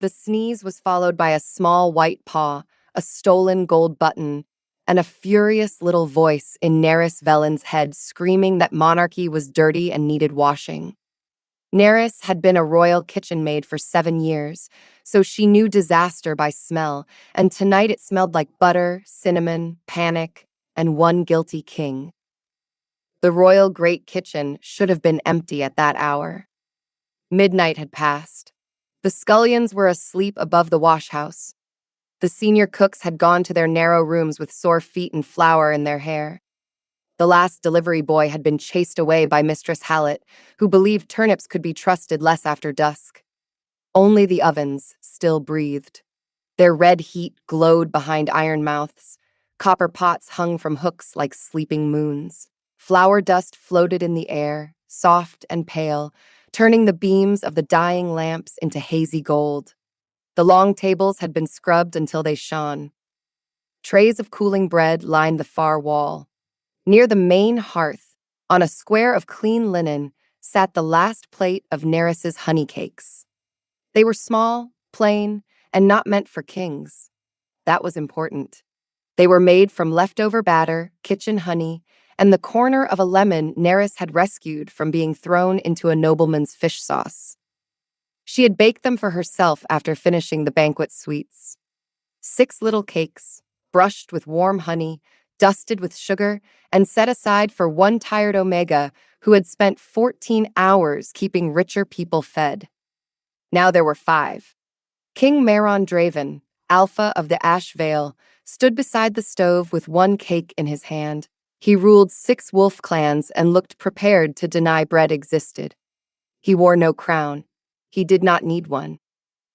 The sneeze was followed by a small white paw, a stolen gold button, and a furious little voice in Neris Velen's head screaming that monarchy was dirty and needed washing. Neris had been a royal kitchen maid for 7 years, so she knew disaster by smell, and tonight it smelled like butter, cinnamon, panic, and one guilty king. The royal great kitchen should have been empty at that hour. Midnight had passed. The scullions were asleep above the washhouse. The senior cooks had gone to their narrow rooms with sore feet and flour in their hair. The last delivery boy had been chased away by Mistress Hallett, who believed turnips could be trusted less after dusk. Only the ovens still breathed. Their red heat glowed behind iron mouths. Copper pots hung from hooks like sleeping moons. Flour dust floated in the air, soft and pale, turning the beams of the dying lamps into hazy gold. The long tables had been scrubbed until they shone. Trays of cooling bread lined the far wall. Near the main hearth, on a square of clean linen, sat the last plate of Neris's honey cakes. They were small, plain, and not meant for kings. That was important. They were made from leftover batter, kitchen honey, and the corner of a lemon Neris had rescued from being thrown into a nobleman's fish sauce. She had baked them for herself after finishing the banquet sweets. 6 little cakes, brushed with warm honey, dusted with sugar, and set aside for one tired Omega who had spent 14 hours keeping richer people fed. Now there were 5. King Meron Draven, Alpha of the Ash Vale, stood beside the stove with one cake in his hand. He ruled 6 wolf clans and looked prepared to deny bread existed. He wore no crown. He did not need one.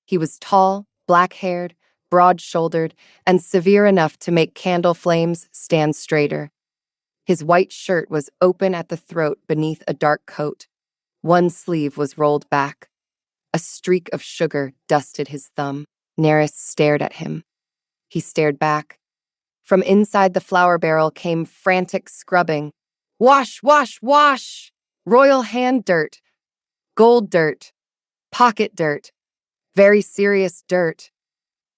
He was tall, black-haired, broad-shouldered, and severe enough to make candle flames stand straighter. His white shirt was open at the throat beneath a dark coat. One sleeve was rolled back. A streak of sugar dusted his thumb. Neris stared at him. He stared back. From inside the flour barrel came frantic scrubbing. Wash, wash, wash! Royal hand dirt. Gold dirt. Pocket dirt. Very serious dirt.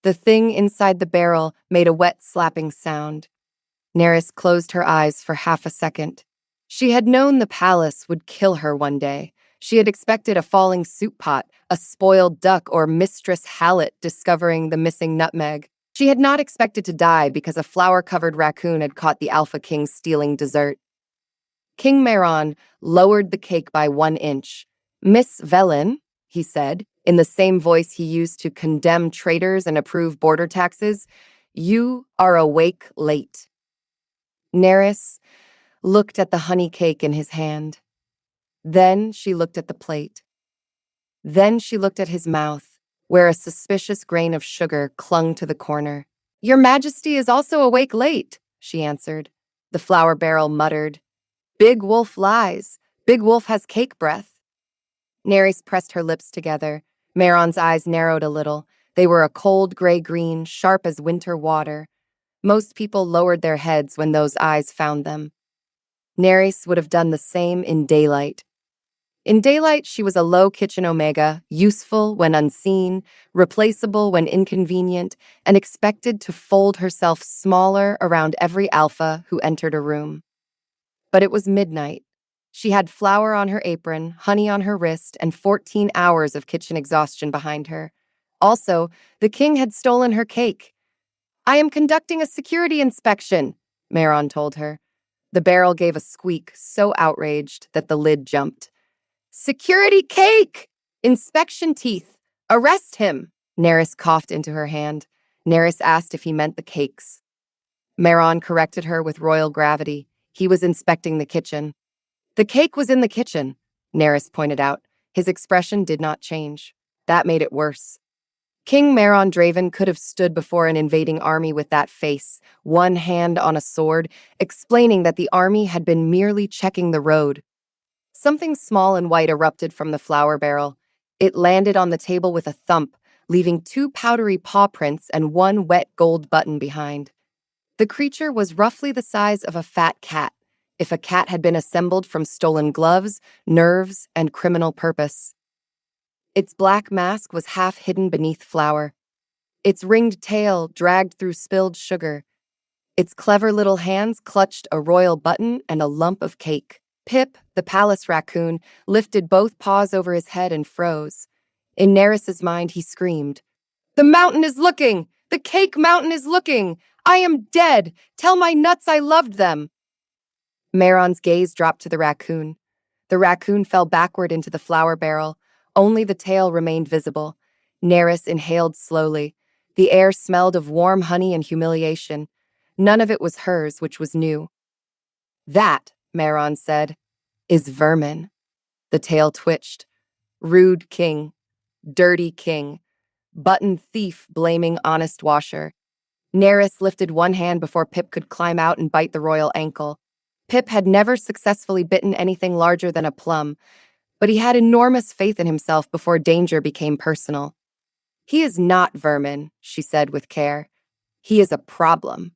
The thing inside the barrel made a wet slapping sound. Neris closed her eyes for half a second. She had known the palace would kill her one day. She had expected a falling soup pot, a spoiled duck, or Mistress Hallett discovering the missing nutmeg. She had not expected to die because a flour-covered raccoon had caught the Alpha King stealing dessert. King Meron lowered the cake by 1 inch. "Miss Velen," he said, in the same voice he used to condemn traitors and approve border taxes, "you are awake late." Neris looked at the honey cake in his hand. Then she looked at the plate. Then she looked at his mouth, where a suspicious grain of sugar clung to the corner. "Your Majesty is also awake late," she answered. The flour barrel muttered, "Big Wolf lies. Big Wolf has cake breath." Neris pressed her lips together. Meron's eyes narrowed a little. They were a cold gray-green, sharp as winter water. Most people lowered their heads when those eyes found them. Neris would have done the same in daylight. In daylight, she was a low kitchen Omega, useful when unseen, replaceable when inconvenient, and expected to fold herself smaller around every Alpha who entered a room. But it was midnight. She had flour on her apron, honey on her wrist, and 14 hours of kitchen exhaustion behind her. Also, the king had stolen her cake. "I am conducting a security inspection," Meron told her. The barrel gave a squeak so outraged that the lid jumped. "Security cake! Inspection teeth! Arrest him!" Neris coughed into her hand. Neris asked if he meant the cakes. Meron corrected her with royal gravity. He was inspecting the kitchen. "The cake was in the kitchen," Neris pointed out. His expression did not change. That made it worse. King Meron Draven could have stood before an invading army with that face, one hand on a sword, explaining that the army had been merely checking the road. Something small and white erupted from the flour barrel. It landed on the table with a thump, leaving 2 powdery paw prints and 1 wet gold button behind. The creature was roughly the size of a fat cat, if a cat had been assembled from stolen gloves, nerves, and criminal purpose. Its black mask was half hidden beneath flour. Its ringed tail dragged through spilled sugar. Its clever little hands clutched a royal button and a lump of cake. Pip, the palace raccoon, lifted both paws over his head and froze. In Neris's mind, he screamed, "The mountain is looking! The cake mountain is looking! I am dead! Tell my nuts I loved them!" Meron's gaze dropped to the raccoon. The raccoon fell backward into the flour barrel. Only the tail remained visible. Neris inhaled slowly. The air smelled of warm honey and humiliation. None of it was hers, which was new. "That," Meron said, "is vermin." The tail twitched. Rude king. Dirty king. Button thief blaming honest washer. Neris lifted one hand before Pip could climb out and bite the royal ankle. Pip had never successfully bitten anything larger than a plum, but he had enormous faith in himself before danger became personal. "He is not vermin," she said with care. "He is a problem."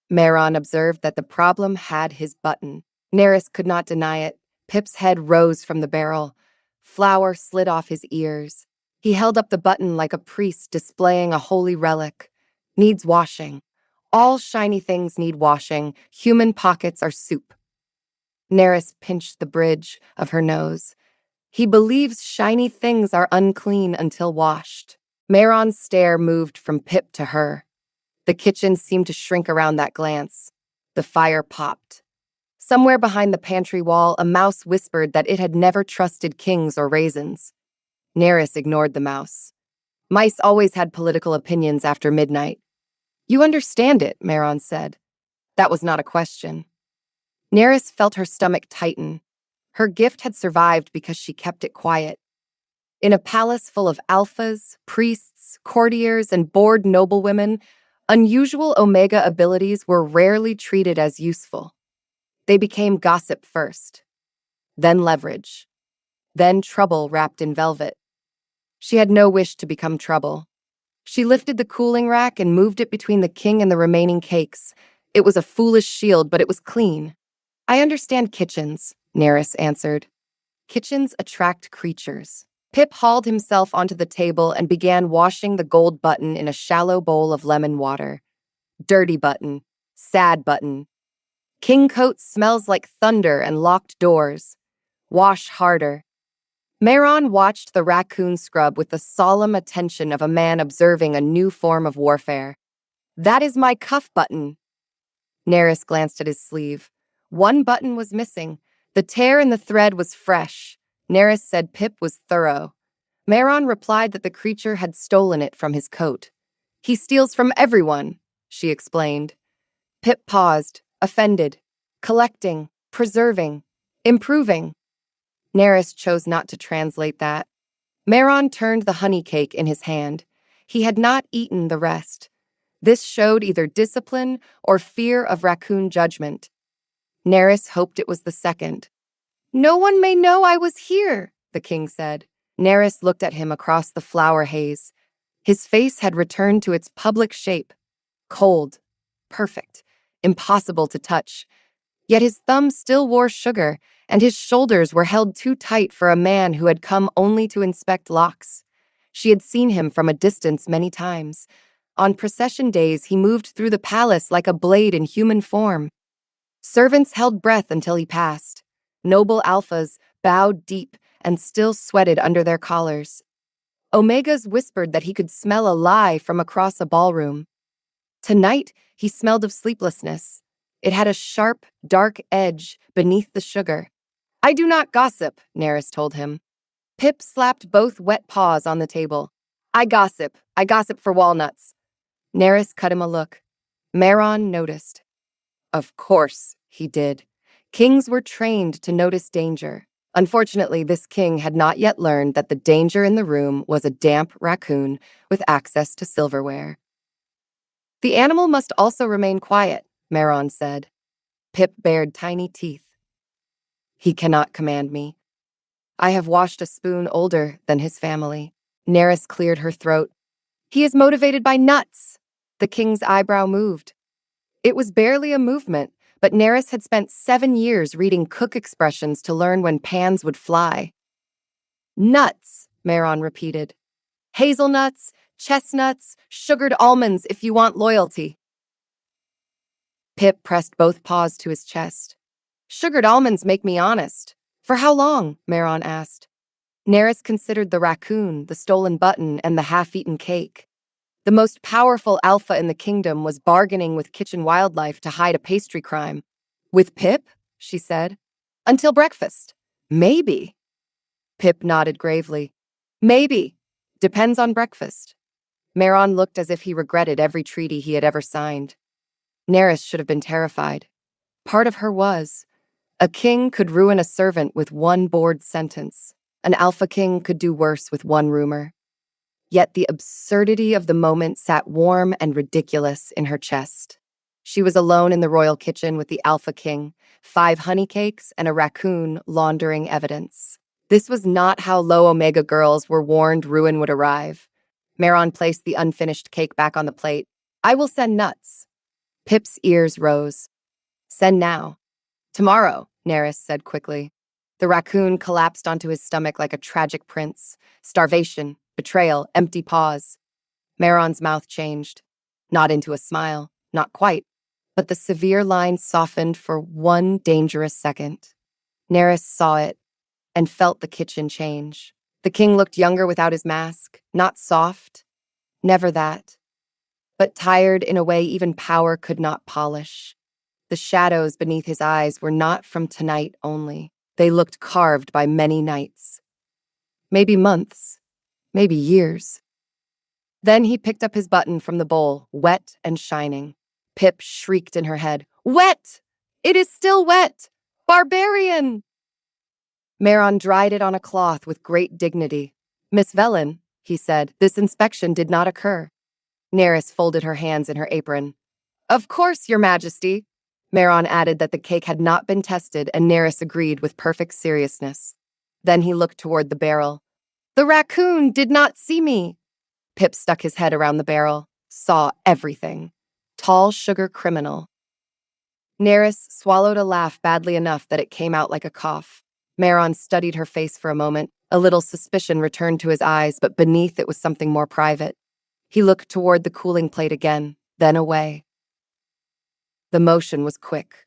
Meron observed that the problem had his button. Neris could not deny it. Pip's head rose from the barrel. Flour slid off his ears. He held up the button like a priest displaying a holy relic. "Needs washing. All shiny things need washing. Human pockets are soup." Neris pinched the bridge of her nose. "He believes shiny things are unclean until washed." Meron's stare moved from Pip to her. The kitchen seemed to shrink around that glance. The fire popped. Somewhere behind the pantry wall, a mouse whispered that it had never trusted kings or raisins. Neris ignored the mouse. Mice always had political opinions after midnight. "You understand it," Meron said. That was not a question. Neris felt her stomach tighten. Her gift had survived because she kept it quiet. In a palace full of alphas, priests, courtiers, and bored noblewomen, unusual Omega abilities were rarely treated as useful. They became gossip first, then leverage, then trouble wrapped in velvet. She had no wish to become trouble. She lifted the cooling rack and moved it between the king and the remaining cakes. It was a foolish shield, but it was clean. "I understand kitchens," Neris answered. "Kitchens attract creatures." Pip hauled himself onto the table and began washing the gold button in a shallow bowl of lemon water. Dirty button. Sad button. King coat smells like thunder and locked doors. Wash harder. Meron watched the raccoon scrub with the solemn attention of a man observing a new form of warfare. "That is my cuff button." Neris glanced at his sleeve. One button was missing. The tear in the thread was fresh. Neris said Pip was thorough. Meron replied that the creature had stolen it from his coat. "He steals from everyone," she explained. Pip paused, offended. "Collecting, preserving, improving." Neris chose not to translate that. Meron turned the honey cake in his hand. He had not eaten the rest. This showed either discipline or fear of raccoon judgment. Neris hoped it was the second. "No one may know I was here," the king said. Neris looked at him across the flour haze. His face had returned to its public shape. Cold, perfect, impossible to touch. Yet his thumb still wore sugar, and his shoulders were held too tight for a man who had come only to inspect locks. She had seen him from a distance many times. On procession days, he moved through the palace like a blade in human form. Servants held breath until he passed. Noble alphas bowed deep and still sweated under their collars. Omegas whispered that he could smell a lie from across a ballroom. Tonight, he smelled of sleeplessness. It had a sharp, dark edge beneath the sugar. "I do not gossip," Neris told him. Pip slapped both wet paws on the table. I gossip. I gossip for walnuts." Neris cut him a look. Meron noticed. Of course he did. Kings were trained to notice danger. Unfortunately, this king had not yet learned that the danger in the room was a damp raccoon with access to silverware. "The animal must also remain quiet," Meron said. Pip bared tiny teeth. "He cannot command me. I have washed a spoon older than his family." Neris cleared her throat. "He is motivated by nuts." The king's eyebrow moved. It was barely a movement, but Neris had spent 7 years reading cook expressions to learn when pans would fly. "Nuts," Meron repeated. Hazelnuts, chestnuts, sugared almonds if you want loyalty. Pip pressed both paws to his chest. Sugared almonds make me honest. For how long? Meron asked. Neris considered the raccoon, the stolen button, and the half-eaten cake. The most powerful alpha in the kingdom was bargaining with kitchen wildlife to hide a pastry crime. With Pip? She said. Until breakfast. Maybe. Pip nodded gravely. Maybe. Depends on breakfast. Meron looked as if he regretted every treaty he had ever signed. Neris should have been terrified. Part of her was. A king could ruin a servant with one bored sentence. An alpha king could do worse with one rumor. Yet the absurdity of the moment sat warm and ridiculous in her chest. She was alone in the royal kitchen with the alpha king, 5 honey cakes, and a raccoon laundering evidence. This was not how low Omega girls were warned ruin would arrive. Meron placed the unfinished cake back on the plate. I will send nuts. Pip's ears rose. Send now. Tomorrow, Neris said quickly. The raccoon collapsed onto his stomach like a tragic prince. Starvation, betrayal, empty paws. Meron's mouth changed. Not into a smile, not quite, but the severe line softened for one dangerous second. Neris saw it and felt the kitchen change. The king looked younger without his mask, not soft, never that, but tired in a way even power could not polish. The shadows beneath his eyes were not from tonight only. They looked carved by many nights. Maybe months, maybe years. Then he picked up his button from the bowl, wet and shining. Pip shrieked in her head, Wet! It is still wet! Barbarian! Meron dried it on a cloth with great dignity. Miss Velen, he said, this inspection did not occur. Neris folded her hands in her apron. Of course, Your Majesty. Meron added that the cake had not been tested, and Neris agreed with perfect seriousness. Then he looked toward the barrel. The raccoon did not see me. Pip stuck his head around the barrel, saw everything. Tall sugar criminal. Neris swallowed a laugh badly enough that it came out like a cough. Meron studied her face for a moment. A little suspicion returned to his eyes, but beneath it was something more private. He looked toward the cooling plate again, then away. The motion was quick.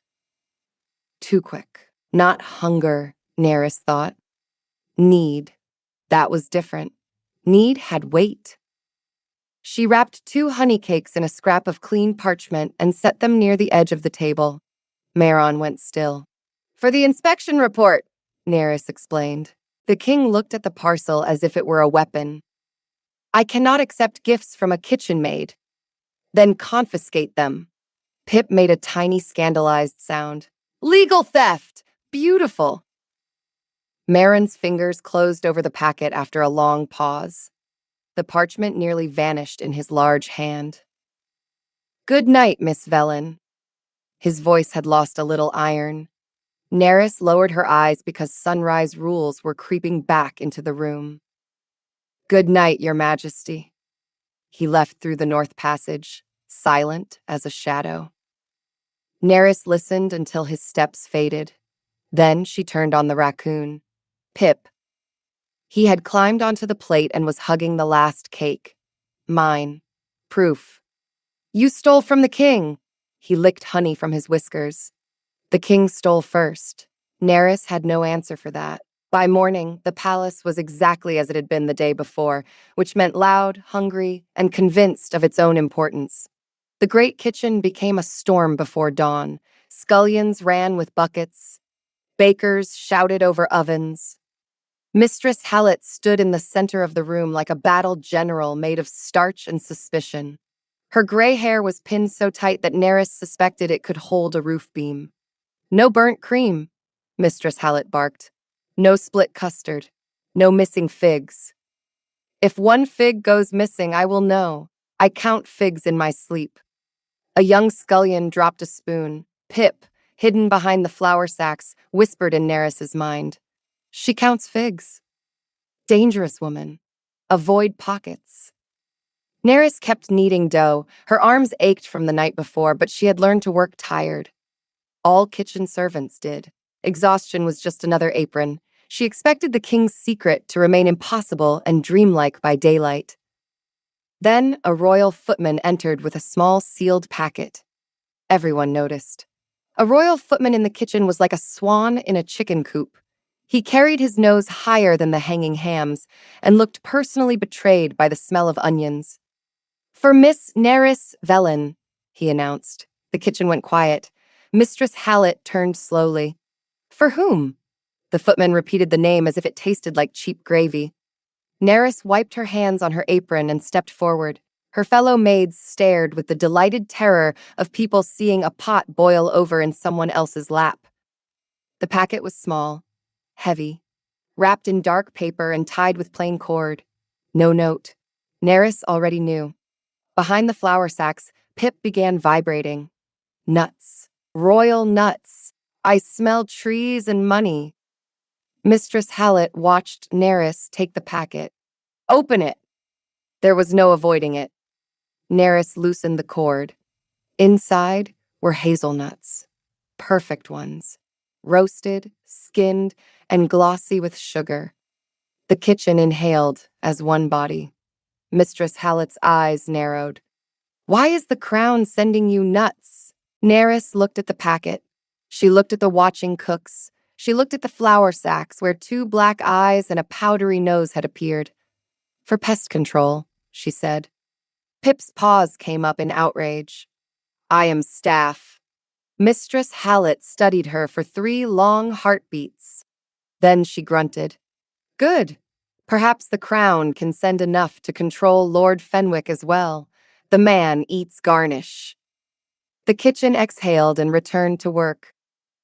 Too quick. Not hunger, Neris thought. Need. That was different. Need had weight. She wrapped 2 honey cakes in a scrap of clean parchment and set them near the edge of the table. Meron went still. For the inspection report, Neris explained. The king looked at the parcel as if it were a weapon. I cannot accept gifts from a kitchen maid. Then confiscate them. Pip made a tiny scandalized sound. Legal theft! Beautiful! Meron's fingers closed over the packet after a long pause. The parchment nearly vanished in his large hand. Good night, Miss Velen. His voice had lost a little iron. Neris lowered her eyes because sunrise rules were creeping back into the room. Good night, Your Majesty. He left through the north passage, silent as a shadow. Neris listened until his steps faded. Then she turned on the raccoon. Pip. He had climbed onto the plate and was hugging the last cake. Mine. Proof. You stole from the king. He licked honey from his whiskers. The king stole first. Neris had no answer for that. By morning, the palace was exactly as it had been the day before, which meant loud, hungry, and convinced of its own importance. The great kitchen became a storm before dawn. Scullions ran with buckets. Bakers shouted over ovens. Mistress Hallett stood in the center of the room like a battle general made of starch and suspicion. Her gray hair was pinned so tight that Neris suspected it could hold a roof beam. No burnt cream, Mistress Hallett barked. No split custard. No missing figs. If one fig goes missing, I will know. I count figs in my sleep. A young scullion dropped a spoon. Pip, hidden behind the flour sacks, whispered in Neris's mind. She counts figs. Dangerous woman. Avoid pockets. Neris kept kneading dough. Her arms ached from the night before, but she had learned to work tired. All kitchen servants did. Exhaustion was just another apron. She expected the king's secret to remain impossible and dreamlike by daylight. Then a royal footman entered with a small sealed packet. Everyone noticed. A royal footman in the kitchen was like a swan in a chicken coop. He carried his nose higher than the hanging hams and looked personally betrayed by the smell of onions. "For Miss Nerys Velen," he announced. The kitchen went quiet. Mistress Hallett turned slowly. "For whom?" The footman repeated the name as if it tasted like cheap gravy. Nerys wiped her hands on her apron and stepped forward. Her fellow maids stared with the delighted terror of people seeing a pot boil over in someone else's lap. The packet was small, heavy, wrapped in dark paper and tied with plain cord. No note. Nerys already knew. Behind the flour sacks, Pip began vibrating. Nuts. Royal nuts. I smell trees and money. Mistress Hallett watched Nerys take the packet. "Open it!" There was no avoiding it. Nerys loosened the cord. Inside were hazelnuts. Perfect ones. Roasted, skinned, and glossy with sugar. The kitchen inhaled as one body. Mistress Hallett's eyes narrowed. "Why is the crown sending you nuts?" Nerys looked at the packet. She looked at the watching cooks. She looked at the flour sacks where 2 black eyes and a powdery nose had appeared. "For pest control," she said. Pip's paws came up in outrage. "I am staff." Mistress Hallett studied her for 3 long heartbeats. Then she grunted. "Good. Perhaps the crown can send enough to control Lord Fenwick as well. The man eats garnish." The kitchen exhaled and returned to work.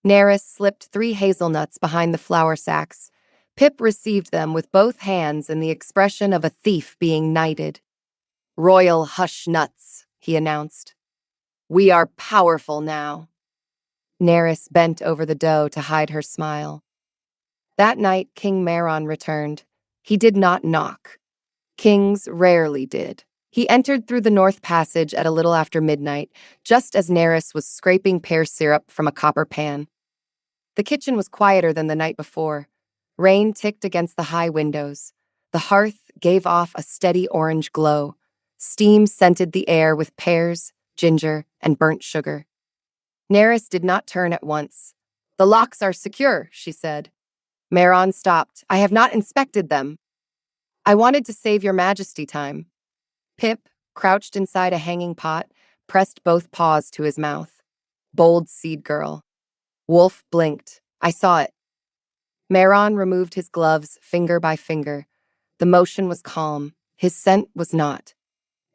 Nerys slipped 3 hazelnuts behind the flour sacks. Pip received them with both hands in the expression of a thief being knighted. "Royal hush nuts," he announced. "We are powerful now." Nerys bent over the dough to hide her smile. That night, King Mairon returned. He did not knock. Kings rarely did. He entered through the north passage at a little after midnight, just as Nerys was scraping pear syrup from a copper pan. The kitchen was quieter than the night before. Rain ticked against the high windows. The hearth gave off a steady orange glow. Steam scented the air with pears, ginger, and burnt sugar. Nerys did not turn at once. "The locks are secure," she said. Mairon stopped. "I have not inspected them." "I wanted to save your majesty time." Pip, crouched inside a hanging pot, pressed both paws to his mouth. Bold seed girl. Wolf blinked. "I saw it." Mairon removed his gloves finger by finger. The motion was calm. His scent was not.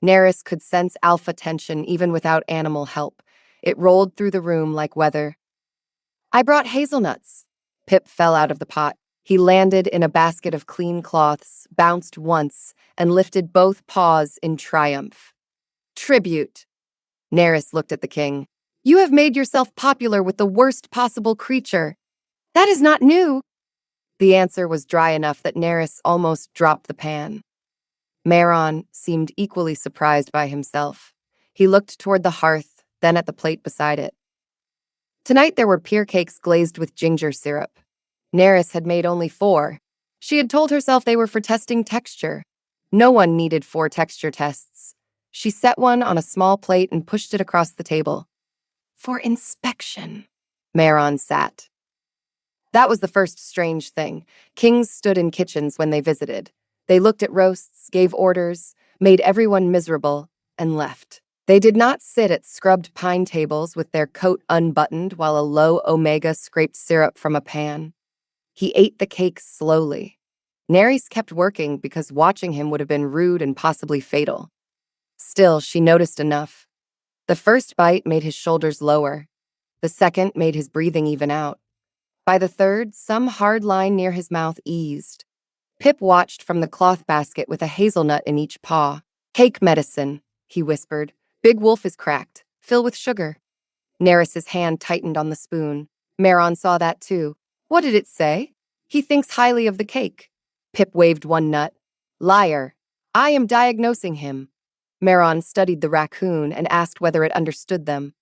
Nerys could sense alpha tension even without animal help. It rolled through the room like weather. "I brought hazelnuts." Pip fell out of the pot. He landed in a basket of clean cloths, bounced once, and lifted both paws in triumph. "Tribute." Nerys looked at the king. "You have made yourself popular with the worst possible creature." "That is not new." The answer was dry enough that Nerys almost dropped the pan. Mairon seemed equally surprised by himself. He looked toward the hearth, then at the plate beside it. Tonight there were pear cakes glazed with ginger syrup. Nerys had made only 4. She had told herself they were for testing texture. No one needed 4 texture tests. She set one on a small plate and pushed it across the table. "For inspection." Mairon sat. That was the first strange thing. Kings stood in kitchens when they visited. They looked at roasts, gave orders, made everyone miserable, and left. They did not sit at scrubbed pine tables with their coat unbuttoned while a low omega scraped syrup from a pan. He ate the cake slowly. Nerys kept working because watching him would have been rude and possibly fatal. Still, she noticed enough. The first bite made his shoulders lower. The second made his breathing even out. By the third, some hard line near his mouth eased. Pip watched from the cloth basket with a hazelnut in each paw. "Cake medicine," he whispered. "Big Wolf is cracked. Fill with sugar." Nerys's hand tightened on the spoon. Mairon saw that too. "What did it say?" "He thinks highly of the cake." Pip waved one nut. "Liar. I am diagnosing him." Mairon studied the raccoon and asked whether it understood them.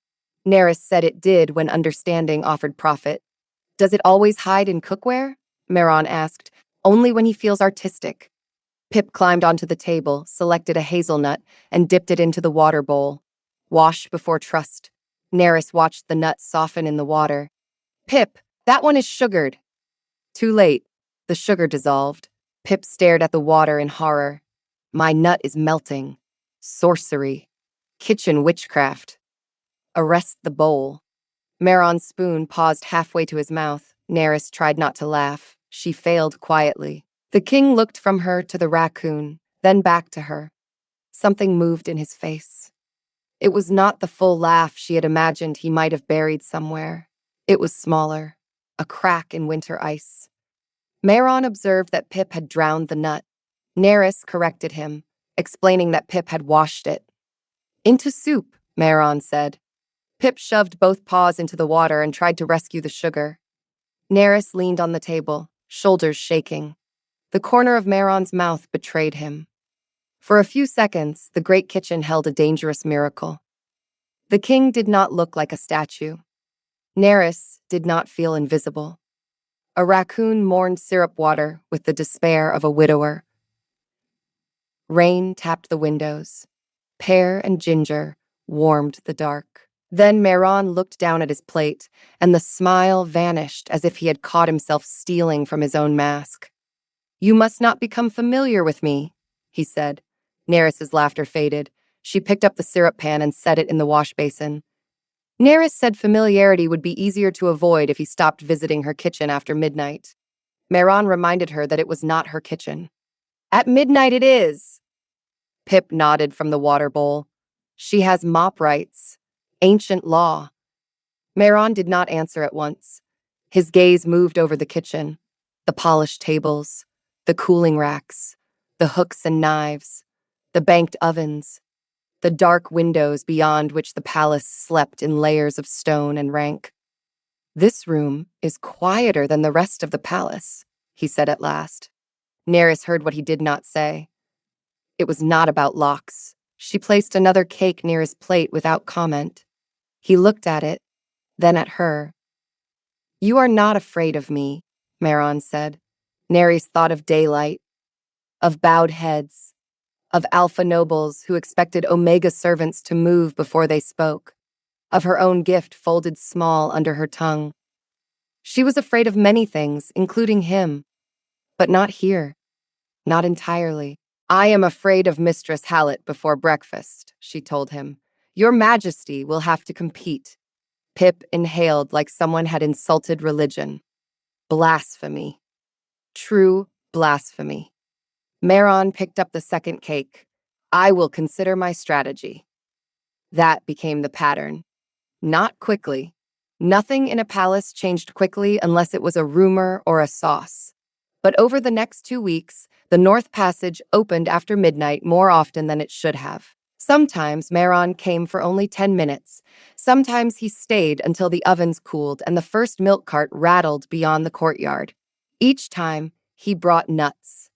Nerys said it did when understanding offered profit. "Does it always hide in cookware?" Meron asked. Only when he feels artistic. Pip climbed onto the table, selected a hazelnut, and dipped it into the water bowl. Wash before trust. Neris watched the nut soften in the water. Pip, that one is sugared. Too late. The sugar dissolved. Pip stared at the water in horror. My nut is melting. Sorcery. Kitchen witchcraft. Arrest the bowl. Meron's spoon paused halfway to his mouth. Neris tried not to laugh. She failed quietly. The king looked from her to the raccoon, then back to her. Something moved in his face. It was not the full laugh she had imagined he might have buried somewhere. It was smaller, a crack in winter ice. Meron observed that Pip had drowned the nut. Neris corrected him, explaining that Pip had washed it. Into soup, Meron said. Pip shoved both paws into the water and tried to rescue the sugar. Neris leaned on the table, shoulders shaking. The corner of Meron's mouth betrayed him. For a few seconds, the great kitchen held a dangerous miracle. The king did not look like a statue. Neris did not feel invisible. A raccoon mourned syrup water with the despair of a widower. Rain tapped the windows. Pear and ginger warmed the dark. Then Meron looked down at his plate, and the smile vanished as if he had caught himself stealing from his own mask. You must not become familiar with me, he said. Neris's laughter faded. She picked up the syrup pan and set it in the wash basin. Neris said familiarity would be easier to avoid if he stopped visiting her kitchen after midnight. Meron reminded her that it was not her kitchen. At midnight it is. Pip nodded from the water bowl. She has mop rights. Ancient law. Meron did not answer at once. His gaze moved over the kitchen, the polished tables, the cooling racks, the hooks and knives, the banked ovens, the dark windows beyond which the palace slept in layers of stone and rank. This room is quieter than the rest of the palace, he said at last. Neris heard what he did not say. It was not about locks. She placed another cake near his plate without comment. He looked at it, then at her. You are not afraid of me, Meron said. Neris thought of daylight, of bowed heads, of alpha nobles who expected omega servants to move before they spoke, of her own gift folded small under her tongue. She was afraid of many things, including him, but not here, not entirely. I am afraid of Mistress Hallett before breakfast, she told him. Your Majesty will have to compete. Pip inhaled like someone had insulted religion. Blasphemy. True blasphemy. Meron picked up the second cake. I will consider my strategy. That became the pattern. Not quickly. Nothing in a palace changed quickly unless it was a rumor or a sauce. But over the next 2 weeks, the North Passage opened after midnight more often than it should have. Sometimes Meron came for only 10 minutes. Sometimes he stayed until the ovens cooled and the first milk cart rattled beyond the courtyard. Each time, he brought nuts.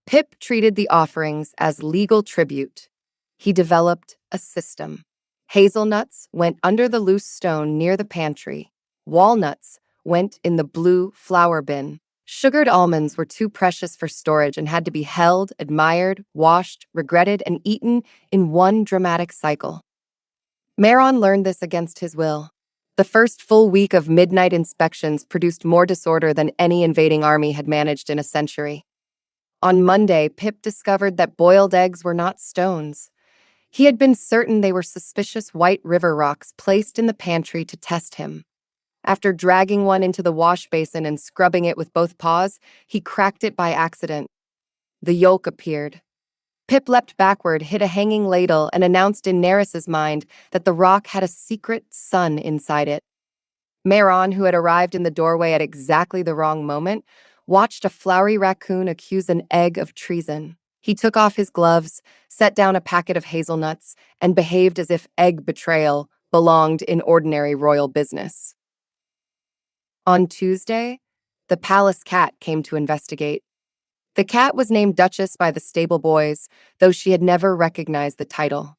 Pip treated the offerings as legal tribute. He developed a system. Hazelnuts went under the loose stone near the pantry. Walnuts went in the blue flour bin. Sugared almonds were too precious for storage and had to be held, admired, washed, regretted, and eaten in one dramatic cycle. Meron learned this against his will. The first full week of midnight inspections produced more disorder than any invading army had managed in a century. On Monday, Pip discovered that boiled eggs were not stones. He had been certain they were suspicious white river rocks placed in the pantry to test him. After dragging one into the wash basin and scrubbing it with both paws, he cracked it by accident. The yolk appeared. Pip leapt backward, hit a hanging ladle, and announced in Neris's mind that the rock had a secret sun inside it. Meron, who had arrived in the doorway at exactly the wrong moment, watched a flowery raccoon accuse an egg of treason. He took off his gloves, set down a packet of hazelnuts, and behaved as if egg betrayal belonged in ordinary royal business. On Tuesday, the palace cat came to investigate. The cat was named Duchess by the stable boys, though she had never recognized the title.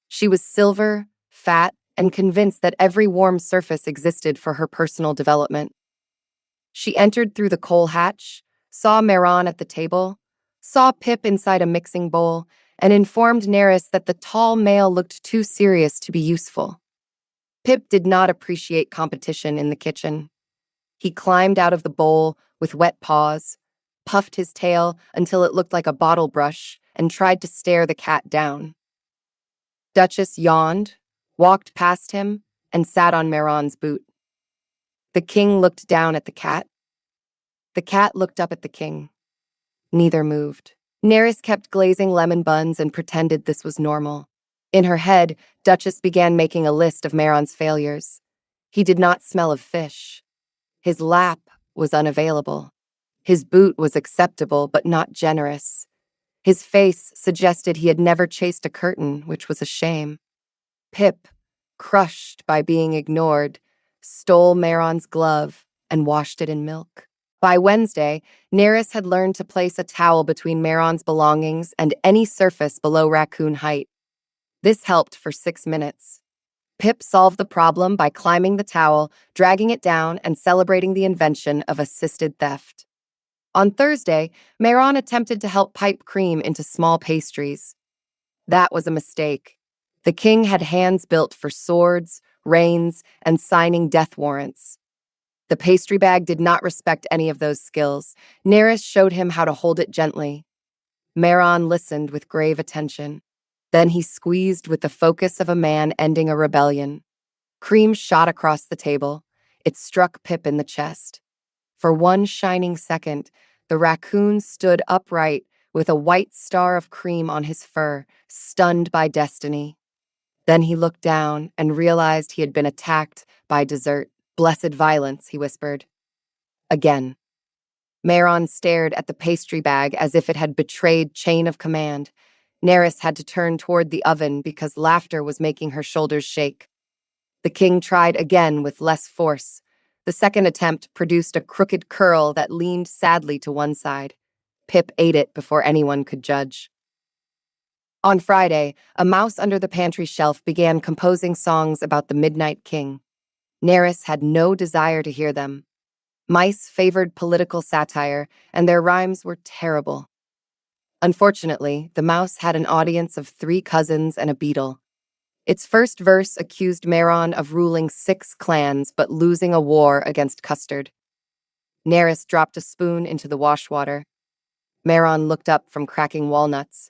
She was silver, fat, and convinced that every warm surface existed for her personal development. She entered through the coal hatch, saw Meron at the table, saw Pip inside a mixing bowl, and informed Neris that the tall male looked too serious to be useful. Pip did not appreciate competition in the kitchen. He climbed out of the bowl with wet paws, puffed his tail until it looked like a bottle brush, and tried to stare the cat down. Duchess yawned, walked past him, and sat on Meron's boot. The king looked down at the cat. The cat looked up at the king. Neither moved. Neris kept glazing lemon buns and pretended this was normal. In her head, Duchess began making a list of Meron's failures. He did not smell of fish. His lap was unavailable. His boot was acceptable but not generous. His face suggested he had never chased a curtain, which was a shame. Pip, crushed by being ignored, stole Meron's glove and washed it in milk. By Wednesday, Neris had learned to place a towel between Meron's belongings and any surface below raccoon height. This helped for 6 minutes. Pip solved the problem by climbing the towel, dragging it down, and celebrating the invention of assisted theft. On Thursday, Meron attempted to help pipe cream into small pastries. That was a mistake. The king had hands built for swords, reins, and signing death warrants. The pastry bag did not respect any of those skills. Neris showed him how to hold it gently. Meron listened with grave attention. Then he squeezed with the focus of a man ending a rebellion. Cream shot across the table. It struck Pip in the chest. For one shining second, the raccoon stood upright with a white star of cream on his fur, stunned by destiny. Then he looked down and realized he had been attacked by dessert. Blessed violence, he whispered. Again. Meron stared at the pastry bag as if it had betrayed chain of command. Neris had to turn toward the oven because laughter was making her shoulders shake. The king tried again with less force. The second attempt produced a crooked curl that leaned sadly to one side. Pip ate it before anyone could judge. On Friday, a mouse under the pantry shelf began composing songs about the Midnight King. Neris had no desire to hear them. Mice favored political satire, and their rhymes were terrible. Unfortunately, the mouse had an audience of 3 cousins and a beetle. Its first verse accused Meron of ruling 6 clans but losing a war against Custard. Neris dropped a spoon into the washwater. Meron looked up from cracking walnuts.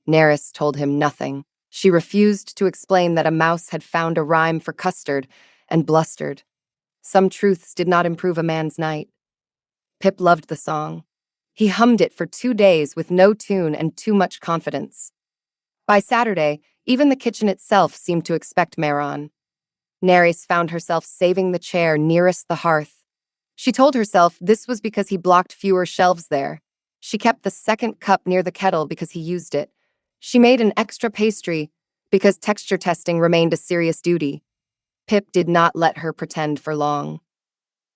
Neris told him nothing. She refused to explain that a mouse had found a rhyme for custard and blustered. Some truths did not improve a man's night. Pip loved the song. He hummed it for 2 days with no tune and too much confidence. By Saturday, even the kitchen itself seemed to expect Meron. Neris found herself saving the chair nearest the hearth. She told herself this was because he blocked fewer shelves there. She kept the second cup near the kettle because he used it. She made an extra pastry because texture testing remained a serious duty. Pip did not let her pretend for long.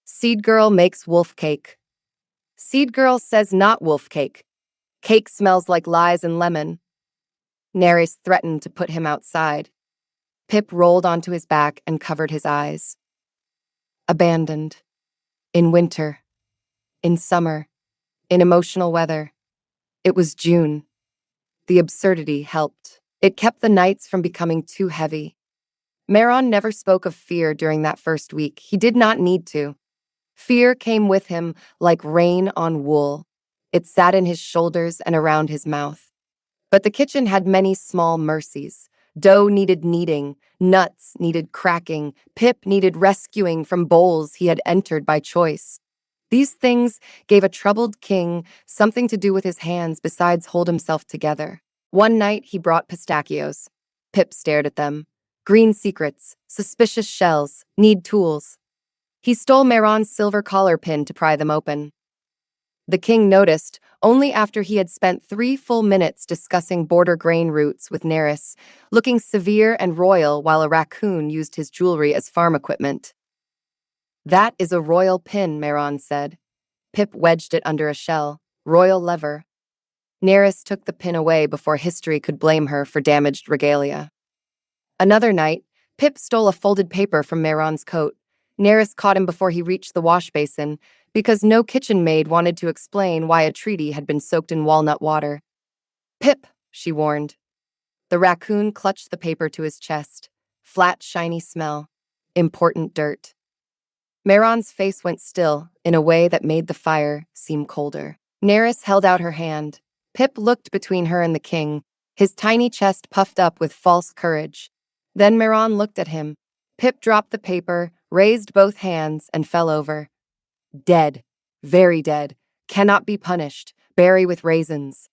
Seed Girl makes wolf cake. Seed Girl says not wolf cake. Cake smells like lies and lemon. Neris threatened to put him outside. Pip rolled onto his back and covered his eyes. Abandoned. In winter. In summer. In emotional weather. It was June. The absurdity helped. It kept the nights from becoming too heavy. Meron never spoke of fear during that first week. He did not need to. Fear came with him like rain on wool. It sat in his shoulders and around his mouth. But the kitchen had many small mercies. Dough needed kneading, nuts needed cracking, Pip needed rescuing from bowls he had entered by choice. These things gave a troubled king something to do with his hands besides hold himself together. One night he brought pistachios. Pip stared at them. Green secrets, suspicious shells, need tools. He stole Meron's silver collar pin to pry them open. The king noticed only after he had spent 3 full minutes discussing border grain routes with Neris, looking severe and royal while a raccoon used his jewelry as farm equipment. That is a royal pin, Meron said. Pip wedged it under a shell. Royal lever. Neris took the pin away before history could blame her for damaged regalia. Another night, Pip stole a folded paper from Meron's coat. Neris caught him before he reached the wash basin. because no kitchen maid wanted to explain why a treaty had been soaked in walnut water. "Pip," she warned. The raccoon clutched the paper to his chest. Flat, shiny smell. Important dirt. Meron's face went still in a way that made the fire seem colder. Neris held out her hand. Pip looked between her and the king, his tiny chest puffed up with false courage. Then Meron looked at him. Pip dropped the paper, raised both hands, and fell over. Dead. Very dead. Cannot be punished. Bury with raisins.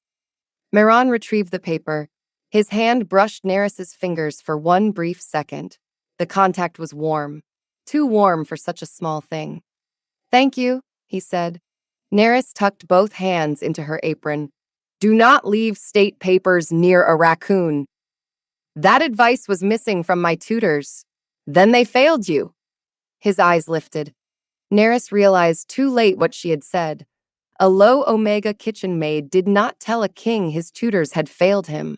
Meron retrieved the paper. His hand brushed Neris's fingers for one brief second. The contact was warm. Too warm for such a small thing. "Thank you," he said. Neris tucked both hands into her apron. "Do not leave state papers near a raccoon. That advice was missing from my tutors. Then they failed you." His eyes lifted. Neris realized too late what she had said. A low-omega kitchen maid did not tell a king his tutors had failed him.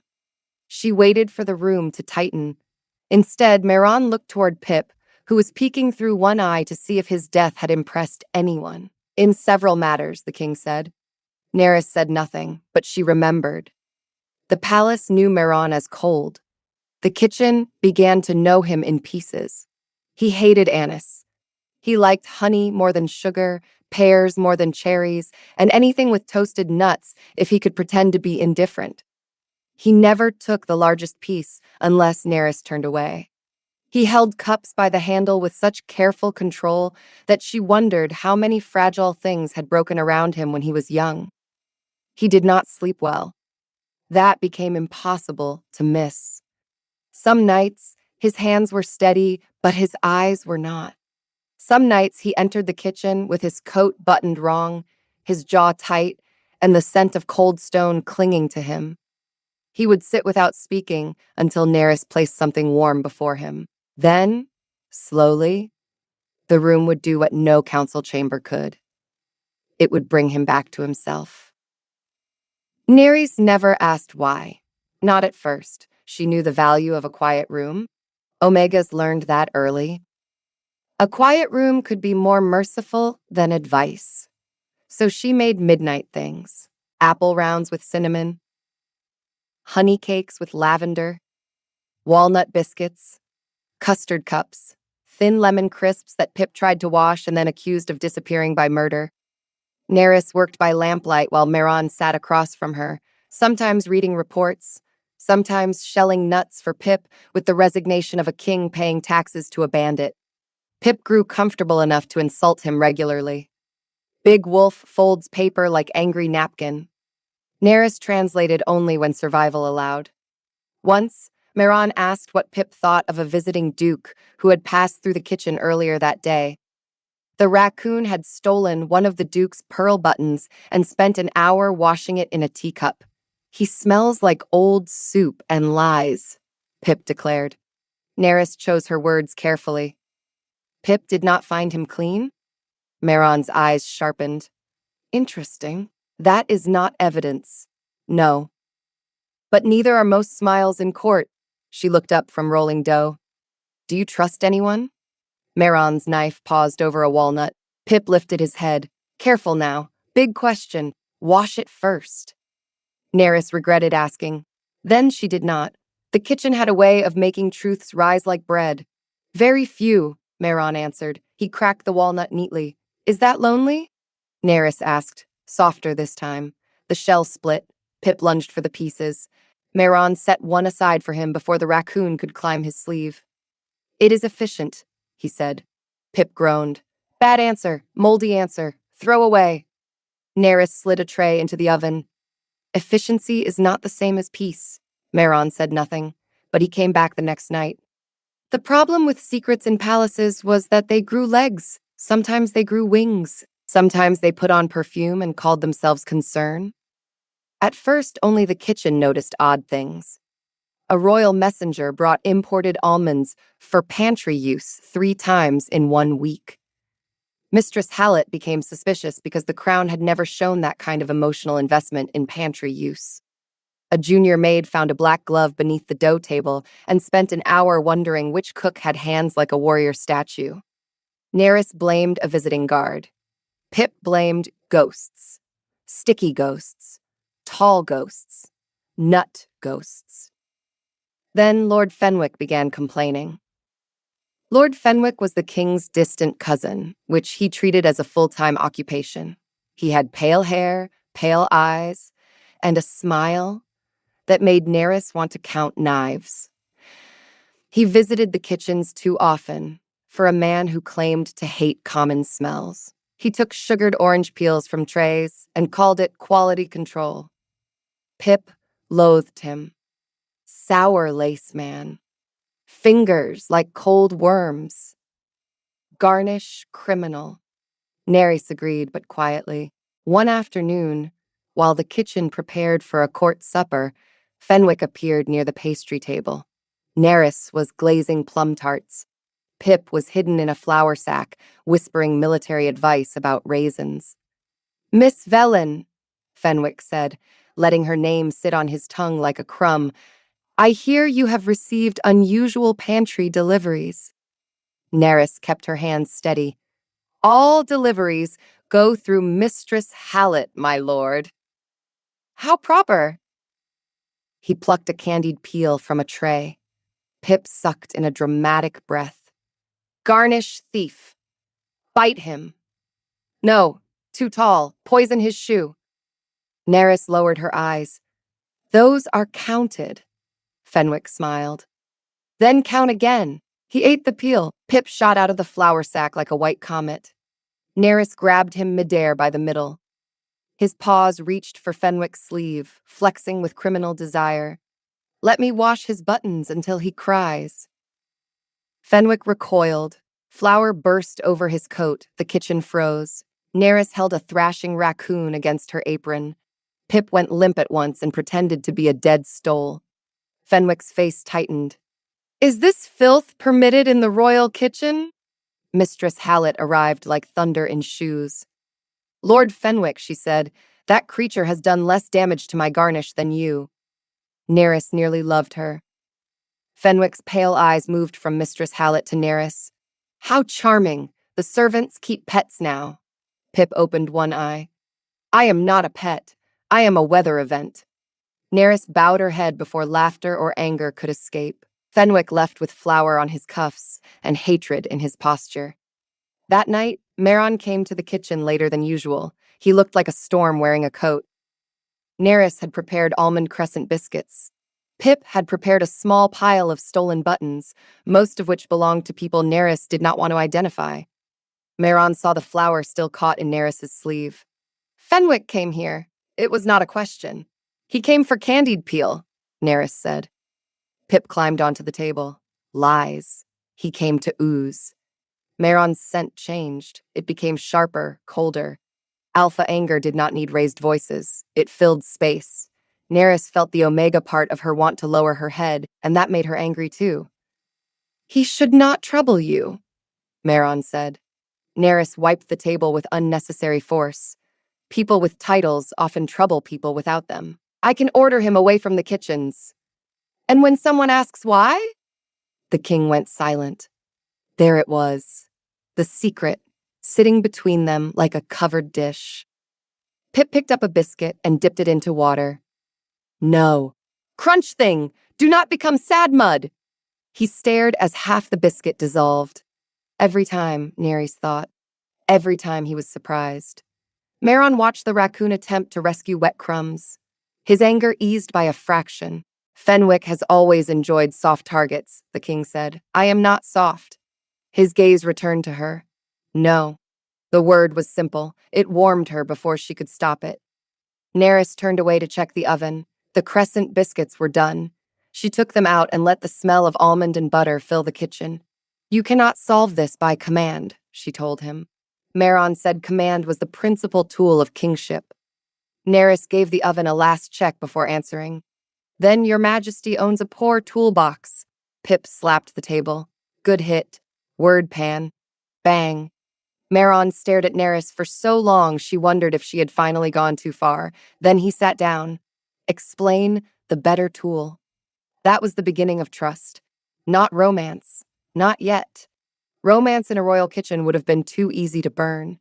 She waited for the room to tighten. Instead, Meron looked toward Pip, who was peeking through one eye to see if his death had impressed anyone. "In several matters," the king said. Neris said nothing, but she remembered. The palace knew Meron as cold. The kitchen began to know him in pieces. He hated anise. He liked honey more than sugar, pears more than cherries, and anything with toasted nuts if he could pretend to be indifferent. He never took the largest piece unless Neris turned away. He held cups by the handle with such careful control that she wondered how many fragile things had broken around him when he was young. He did not sleep well. That became impossible to miss. Some nights, his hands were steady, but his eyes were not. Some nights he entered the kitchen with his coat buttoned wrong, his jaw tight, and the scent of cold stone clinging to him. He would sit without speaking until Neris placed something warm before him. Then, slowly, the room would do what no council chamber could. It would bring him back to himself. Neris never asked why. Not at first. She knew the value of a quiet room. Omegas learned that early. A quiet room could be more merciful than advice. So she made midnight things. Apple rounds with cinnamon, honey cakes with lavender, walnut biscuits, custard cups, thin lemon crisps that Pip tried to wash and then accused of disappearing by murder. Neris worked by lamplight while Meron sat across from her, sometimes reading reports, sometimes shelling nuts for Pip with the resignation of a king paying taxes to a bandit. Pip grew comfortable enough to insult him regularly. Big Wolf folds paper like angry napkin. Neris translated only when survival allowed. Once, Meron asked what Pip thought of a visiting duke who had passed through the kitchen earlier that day. The raccoon had stolen one of the duke's pearl buttons and spent an hour washing it in a teacup. "He smells like old soup and lies," Pip declared. Neris chose her words carefully. Pip did not find him clean? Meron's eyes sharpened. Interesting. That is not evidence. No. But neither are most smiles in court. She looked up from rolling dough. "Do you trust anyone?" Meron's knife paused over a walnut. Pip lifted his head. "Careful now. Big question. Wash it first." Neris regretted asking. Then she did not. The kitchen had a way of making truths rise like bread. "Very few," Meron answered. He cracked the walnut neatly. "Is that lonely?" Neris asked, softer this time. The shell split. Pip lunged for the pieces. Meron set one aside for him before the raccoon could climb his sleeve. "It is efficient," he said. Pip groaned. "Bad answer. Moldy answer. Throw away." Neris slid a tray into the oven. "Efficiency is not the same as peace." Meron said nothing, but he came back the next night. The problem with secrets in palaces was that they grew legs. Sometimes they grew wings. Sometimes they put on perfume and called themselves concern. At first, only the kitchen noticed odd things. A royal messenger brought imported almonds for pantry use 3 times in 1 week. Mistress Hallett became suspicious because the crown had never shown that kind of emotional investment in pantry use. A junior maid found a black glove beneath the dough table and spent an hour wondering which cook had hands like a warrior statue. Neris blamed a visiting guard. Pip blamed ghosts, sticky ghosts, tall ghosts, nut ghosts. Then Lord Fenwick began complaining. Lord Fenwick was the king's distant cousin, which he treated as a full-time occupation. He had pale hair, pale eyes, and a smile that made Nerys want to count knives. He visited the kitchens too often for a man who claimed to hate common smells. He took sugared orange peels from trays and called it quality control. Pip loathed him. Sour lace man. Fingers like cold worms. Garnish criminal. Nerys agreed, but quietly. One afternoon, while the kitchen prepared for a court supper, Fenwick appeared near the pastry table. Nerys was glazing plum tarts. Pip was hidden in a flour sack, whispering military advice about raisins. "Miss Velen," Fenwick said, letting her name sit on his tongue like a crumb, "I hear you have received unusual pantry deliveries." Nerys kept her hands steady. "All deliveries go through Mistress Hallett, my lord." "How proper." He plucked a candied peel from a tray. Pip sucked in a dramatic breath. "Garnish thief. Bite him. No, too tall. Poison his shoe." Nerys lowered her eyes. "Those are counted." Fenwick smiled. "Then count again." He ate the peel. Pip shot out of the flour sack like a white comet. Nerys grabbed him midair by the middle. His paws reached for Fenwick's sleeve, flexing with criminal desire. "Let me wash his buttons until he cries." Fenwick recoiled. Flour burst over his coat. The kitchen froze. Nerys held a thrashing raccoon against her apron. Pip went limp at once and pretended to be a dead stole. Fenwick's face tightened. "Is this filth permitted in the royal kitchen?" Mistress Hallett arrived like thunder in shoes. "Lord Fenwick," she said, "that creature has done less damage to my garnish than you." Nerys nearly loved her. Fenwick's pale eyes moved from Mistress Hallett to Nerys. "How charming. The servants keep pets now." Pip opened one eye. "I am not a pet. I am a weather event." Nerys bowed her head before laughter or anger could escape. Fenwick left with flour on his cuffs and hatred in his posture. That night, Meron came to the kitchen later than usual. He looked like a storm wearing a coat. Nerys had prepared almond crescent biscuits. Pip had prepared a small pile of stolen buttons, most of which belonged to people Nerys did not want to identify. Meron saw the flour still caught in Nerys's sleeve. "Fenwick came here. It was not a question. He came for candied peel," Nerys said. Pip climbed onto the table. Lies. He came to ooze. Meron's scent changed. It became sharper, colder. Alpha anger did not need raised voices. It filled space. Nerys felt the omega part of her want to lower her head, and that made her angry too. "He should not trouble you," Meron said. Nerys wiped the table with unnecessary force. People with titles often trouble people without them. "I can order him away from the kitchens." "And when someone asks why?" The king went silent. There it was. The secret, sitting between them like a covered dish. Pip picked up a biscuit and dipped it into water. "No. Crunch thing! Do not become sad mud!" He stared as half the biscuit dissolved. Every time, Nerys thought. Every time he was surprised. Meron watched the raccoon attempt to rescue wet crumbs. His anger eased by a fraction. "Fenwick has always enjoyed soft targets," the king said. "I am not soft." His gaze returned to her. "No." The word was simple. It warmed her before she could stop it. Nerys turned away to check the oven. The crescent biscuits were done. She took them out and let the smell of almond and butter fill the kitchen. "You cannot solve this by command," she told him. Meron said command was the principal tool of kingship. Nerys gave the oven a last check before answering. "Then your majesty owns a poor toolbox." Pip slapped the table. Good hit. Word pan. Bang. Meron stared at Nerys for so long she wondered if she had finally gone too far. Then he sat down. Explain the better tool. That was the beginning of trust. Not romance. Not yet. Romance in a royal kitchen would have been too easy to burn.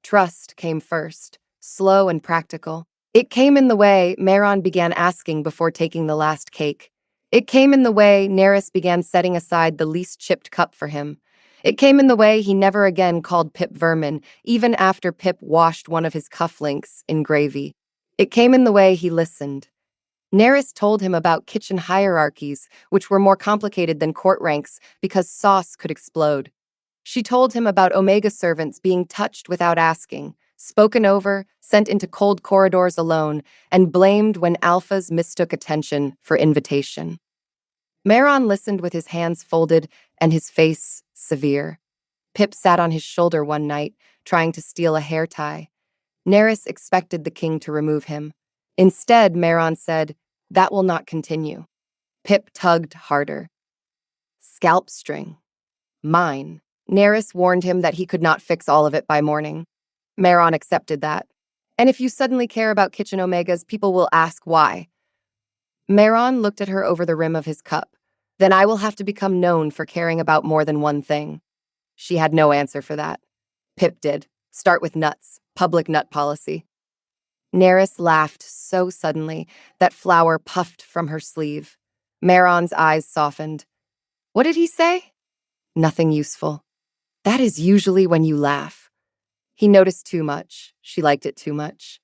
Trust came first, slow and practical. It came in the way Meron began asking before taking the last cake. It came in the way Neris began setting aside the least chipped cup for him. It came in the way he never again called Pip vermin, even after Pip washed one of his cufflinks in gravy. It came in the way he listened. Neris told him about kitchen hierarchies, which were more complicated than court ranks because sauce could explode. She told him about Omega servants being touched without asking, spoken over, sent into cold corridors alone, and blamed when alphas mistook attention for invitation. Meron listened with his hands folded and his face severe. Pip sat on his shoulder one night, trying to steal a hair tie. Neris expected the king to remove him. Instead, Meron said, "That will not continue." Pip tugged harder. "Scalp string. Mine." Neris warned him that he could not fix all of it by morning. Meron accepted that. "And if you suddenly care about kitchen omegas, people will ask why." Meron looked at her over the rim of his cup. "Then I will have to become known for caring about more than one thing." She had no answer for that. Pip did. Start with nuts. Public nut policy. Neris laughed so suddenly that flour puffed from her sleeve. Meron's eyes softened. "What did he say?" "Nothing useful." "That is usually when you laugh." He noticed too much. She liked it too much.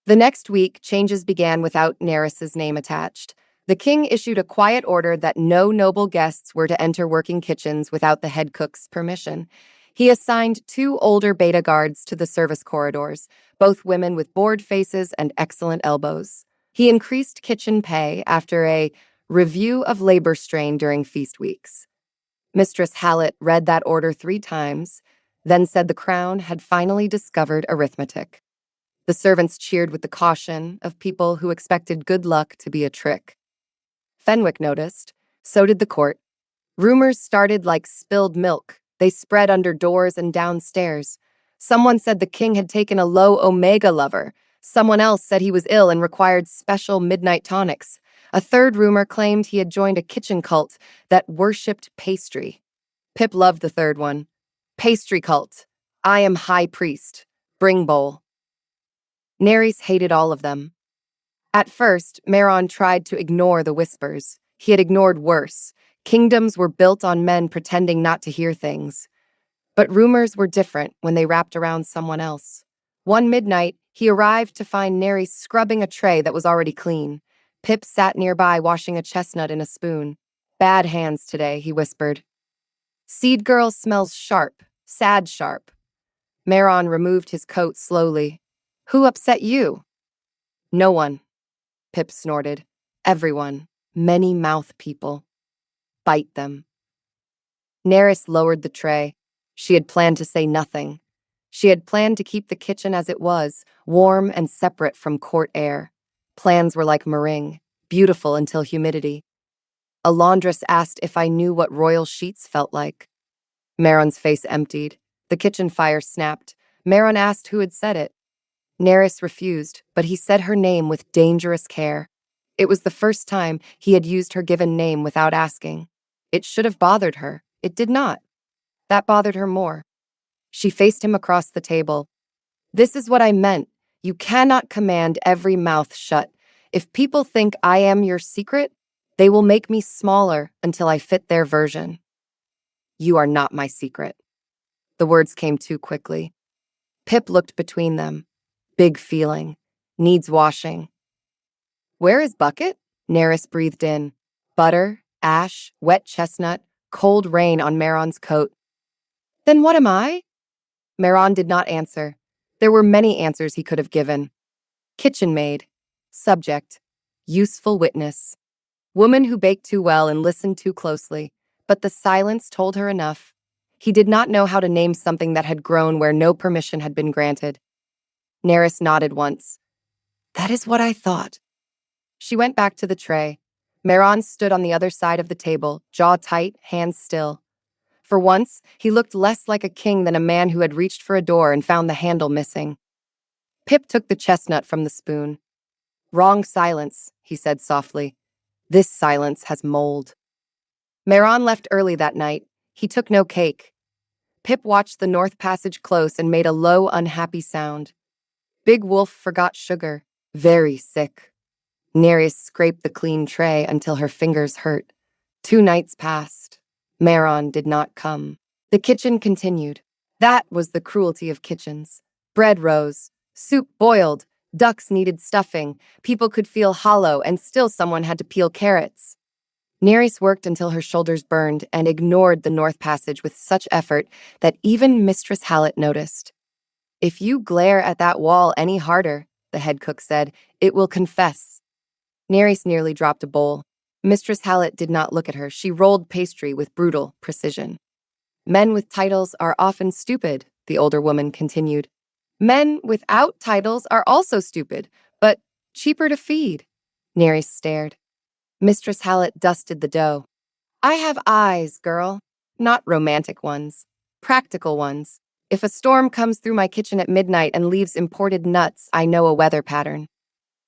The next week, changes began without Neris's name attached. The king issued a quiet order that no noble guests were to enter working kitchens without the head cook's permission. He assigned 2 older beta guards to the service corridors, both women with bored faces and excellent elbows. He increased kitchen pay after a review of labor strain during feast weeks. Mistress Hallett read that order 3 times, then said the crown had finally discovered arithmetic. The servants cheered with the caution of people who expected good luck to be a trick. Fenwick noticed. So did the court. Rumors started like spilled milk. They spread under doors and downstairs. Someone said the king had taken a low omega lover. Someone else said he was ill and required special midnight tonics. A third rumor claimed he had joined a kitchen cult that worshipped pastry. Pip loved the third one. Pastry cult. I am high priest. Bring bowl. Neris hated all of them. At first, Meron tried to ignore the whispers. He had ignored worse. Kingdoms were built on men pretending not to hear things. But rumors were different when they wrapped around someone else. One midnight, he arrived to find Neris scrubbing a tray that was already clean. Pip sat nearby washing a chestnut in a spoon. "Bad hands today," he whispered. "Seed girl smells sharp, sad sharp." Meron removed his coat slowly. "Who upset you?" "No one," Pip snorted. "Everyone. Many mouth people. Bite them." Neris lowered the tray. She had planned to say nothing. She had planned to keep the kitchen as it was, warm and separate from court air. Plans were like meringue, beautiful until humidity. A laundress asked if I knew what royal sheets felt like. Meron's face emptied. The kitchen fire snapped. Meron asked who had said it. Neris refused, but he said her name with dangerous care. It was the first time he had used her given name without asking. It should have bothered her. It did not. That bothered her more. She faced him across the table. "This is what I meant. You cannot command every mouth shut. If people think I am your secret, they will make me smaller until I fit their version." "You are not my secret." The words came too quickly. Pip looked between them. Big feeling. Needs washing. "Where is Bucket?" Neris breathed in. Butter, ash, wet chestnut, cold rain on Meron's coat. "Then what am I?" Meron did not answer. There were many answers he could have given. Kitchen maid. Subject. Useful witness. Woman who baked too well and listened too closely. But the silence told her enough. He did not know how to name something that had grown where no permission had been granted. Neris nodded once. "That is what I thought." She went back to the tray. Meron stood on the other side of the table, jaw tight, hands still. For once, he looked less like a king than a man who had reached for a door and found the handle missing. Pip took the chestnut from the spoon. "Wrong silence," he said softly. "This silence has mold." Meron left early that night. He took no cake. Pip watched the North Passage close and made a low, unhappy sound. Big Wolf forgot sugar. Very sick. Nereus scraped the clean tray until her fingers hurt. 2 nights passed. Meron did not come. The kitchen continued. That was the cruelty of kitchens. Bread rose. Soup boiled. Ducks needed stuffing. People could feel hollow, and still someone had to peel carrots. Nereus worked until her shoulders burned and ignored the North Passage with such effort that even Mistress Hallett noticed. "If you glare at that wall any harder," the head cook said, "it will confess." Nereus nearly dropped a bowl. Mistress Hallett did not look at her. She rolled pastry with brutal precision. "Men with titles are often stupid," the older woman continued. "Men without titles are also stupid, but cheaper to feed." Nereus stared. Mistress Hallett dusted the dough. "I have eyes, girl. Not romantic ones. Practical ones. If a storm comes through my kitchen at midnight and leaves imported nuts, I know a weather pattern."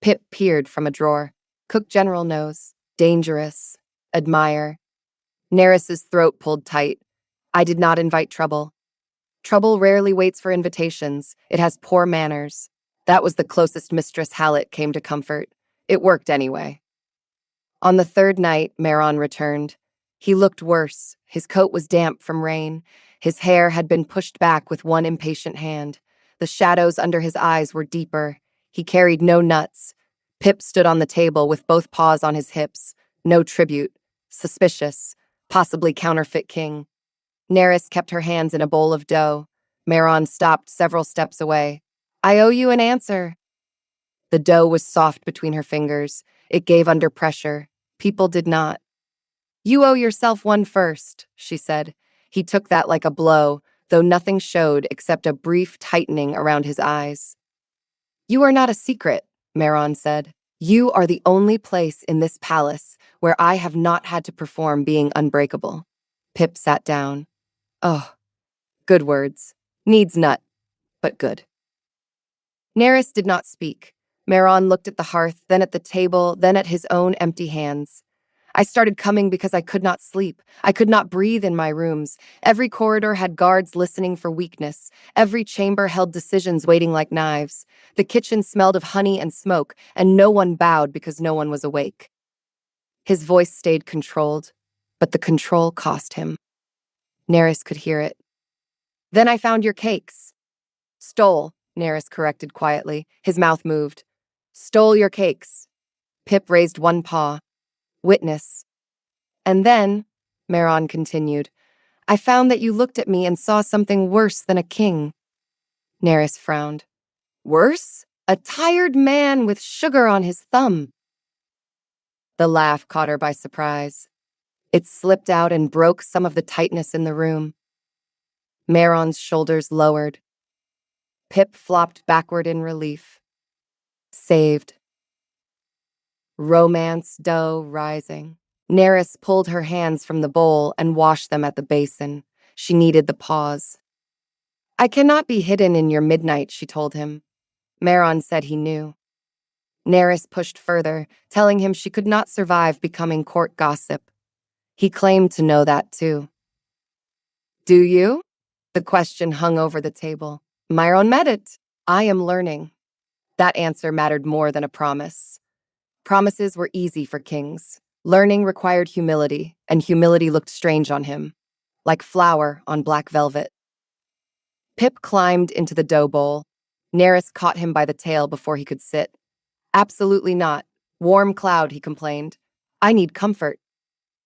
Pip peered from a drawer. "Cook General knows. Dangerous. Admire." Nereus's throat pulled tight. "I did not invite trouble." "Trouble rarely waits for invitations. It has poor manners." That was the closest Mistress Hallett came to comfort. It worked anyway. On the third night, Meron returned. He looked worse. His coat was damp from rain. His hair had been pushed back with one impatient hand. The shadows under his eyes were deeper. He carried no nuts. Pip stood on the table with both paws on his hips. No tribute. Suspicious. Possibly counterfeit king. Nereus kept her hands in a bowl of dough. Meron stopped several steps away. "I owe you an answer." The dough was soft between her fingers. It gave under pressure. People did not. "You owe yourself one first," she said. He took that like a blow, though nothing showed except a brief tightening around his eyes. "You are not a secret," Meron said. "You are the only place in this palace where I have not had to perform being unbreakable." Pip sat down. "Oh, good words. Needs nut, but good." Nereus did not speak. Meron looked at the hearth, then at the table, then at his own empty hands. "I started coming because I could not sleep. I could not breathe in my rooms. Every corridor had guards listening for weakness. Every chamber held decisions waiting like knives. The kitchen smelled of honey and smoke, and no one bowed because no one was awake." His voice stayed controlled, but the control cost him. Nereus could hear it. "Then I found your cakes." "Stole," Nereus corrected quietly. His mouth moved. "Stole your cakes." Pip raised one paw. "Witness." "And then," Meron continued, "I found that you looked at me and saw something worse than a king." Nereus frowned. "Worse? A tired man with sugar on his thumb." The laugh caught her by surprise. It slipped out and broke some of the tightness in the room. Meron's shoulders lowered. Pip flopped backward in relief. Saved. Romance dough rising. Nereus pulled her hands from the bowl and washed them at the basin. She needed the pause. "I cannot be hidden in your midnight," she told him. Meron said he knew. Nereus pushed further, telling him she could not survive becoming court gossip. He claimed to know that too. "Do you?" The question hung over the table. "Myron met it. I am learning." That answer mattered more than a promise. Promises were easy for kings. Learning required humility, and humility looked strange on him, like flour on black velvet. Pip climbed into the dough bowl. Nereus caught him by the tail before he could sit. "Absolutely not. Warm cloud," he complained. "I need comfort."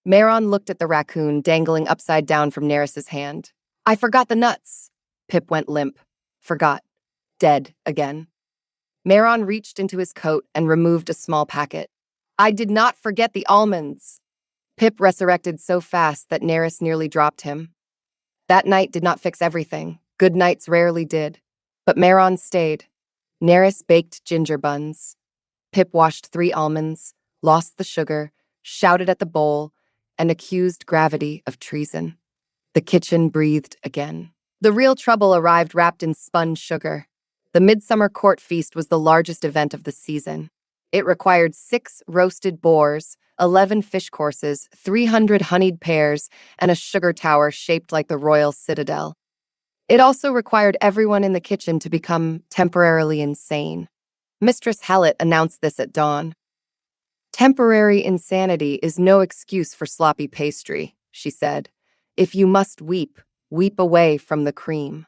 Meron looked at the raccoon dangling upside down from Nereus's hand. "I forgot the nuts." Pip went limp. Forgot. Dead again. Meron reached into his coat and removed a small packet. "I did not forget the almonds." Pip resurrected so fast that Nereus nearly dropped him. That night did not fix everything. Good nights rarely did. But Meron stayed. Nereus baked ginger buns. Pip washed 3 almonds, lost the sugar, shouted at the bowl, and accused gravity of treason. The kitchen breathed again. The real trouble arrived wrapped in spun sugar. The midsummer court feast was the largest event of the season. It required 6 roasted boars, 11 fish courses, 300 honeyed pears, and a sugar tower shaped like the royal citadel. It also required everyone in the kitchen to become temporarily insane. Mistress Hallett announced this at dawn. Temporary insanity is no excuse for sloppy pastry, she said. If you must weep, weep away from the cream.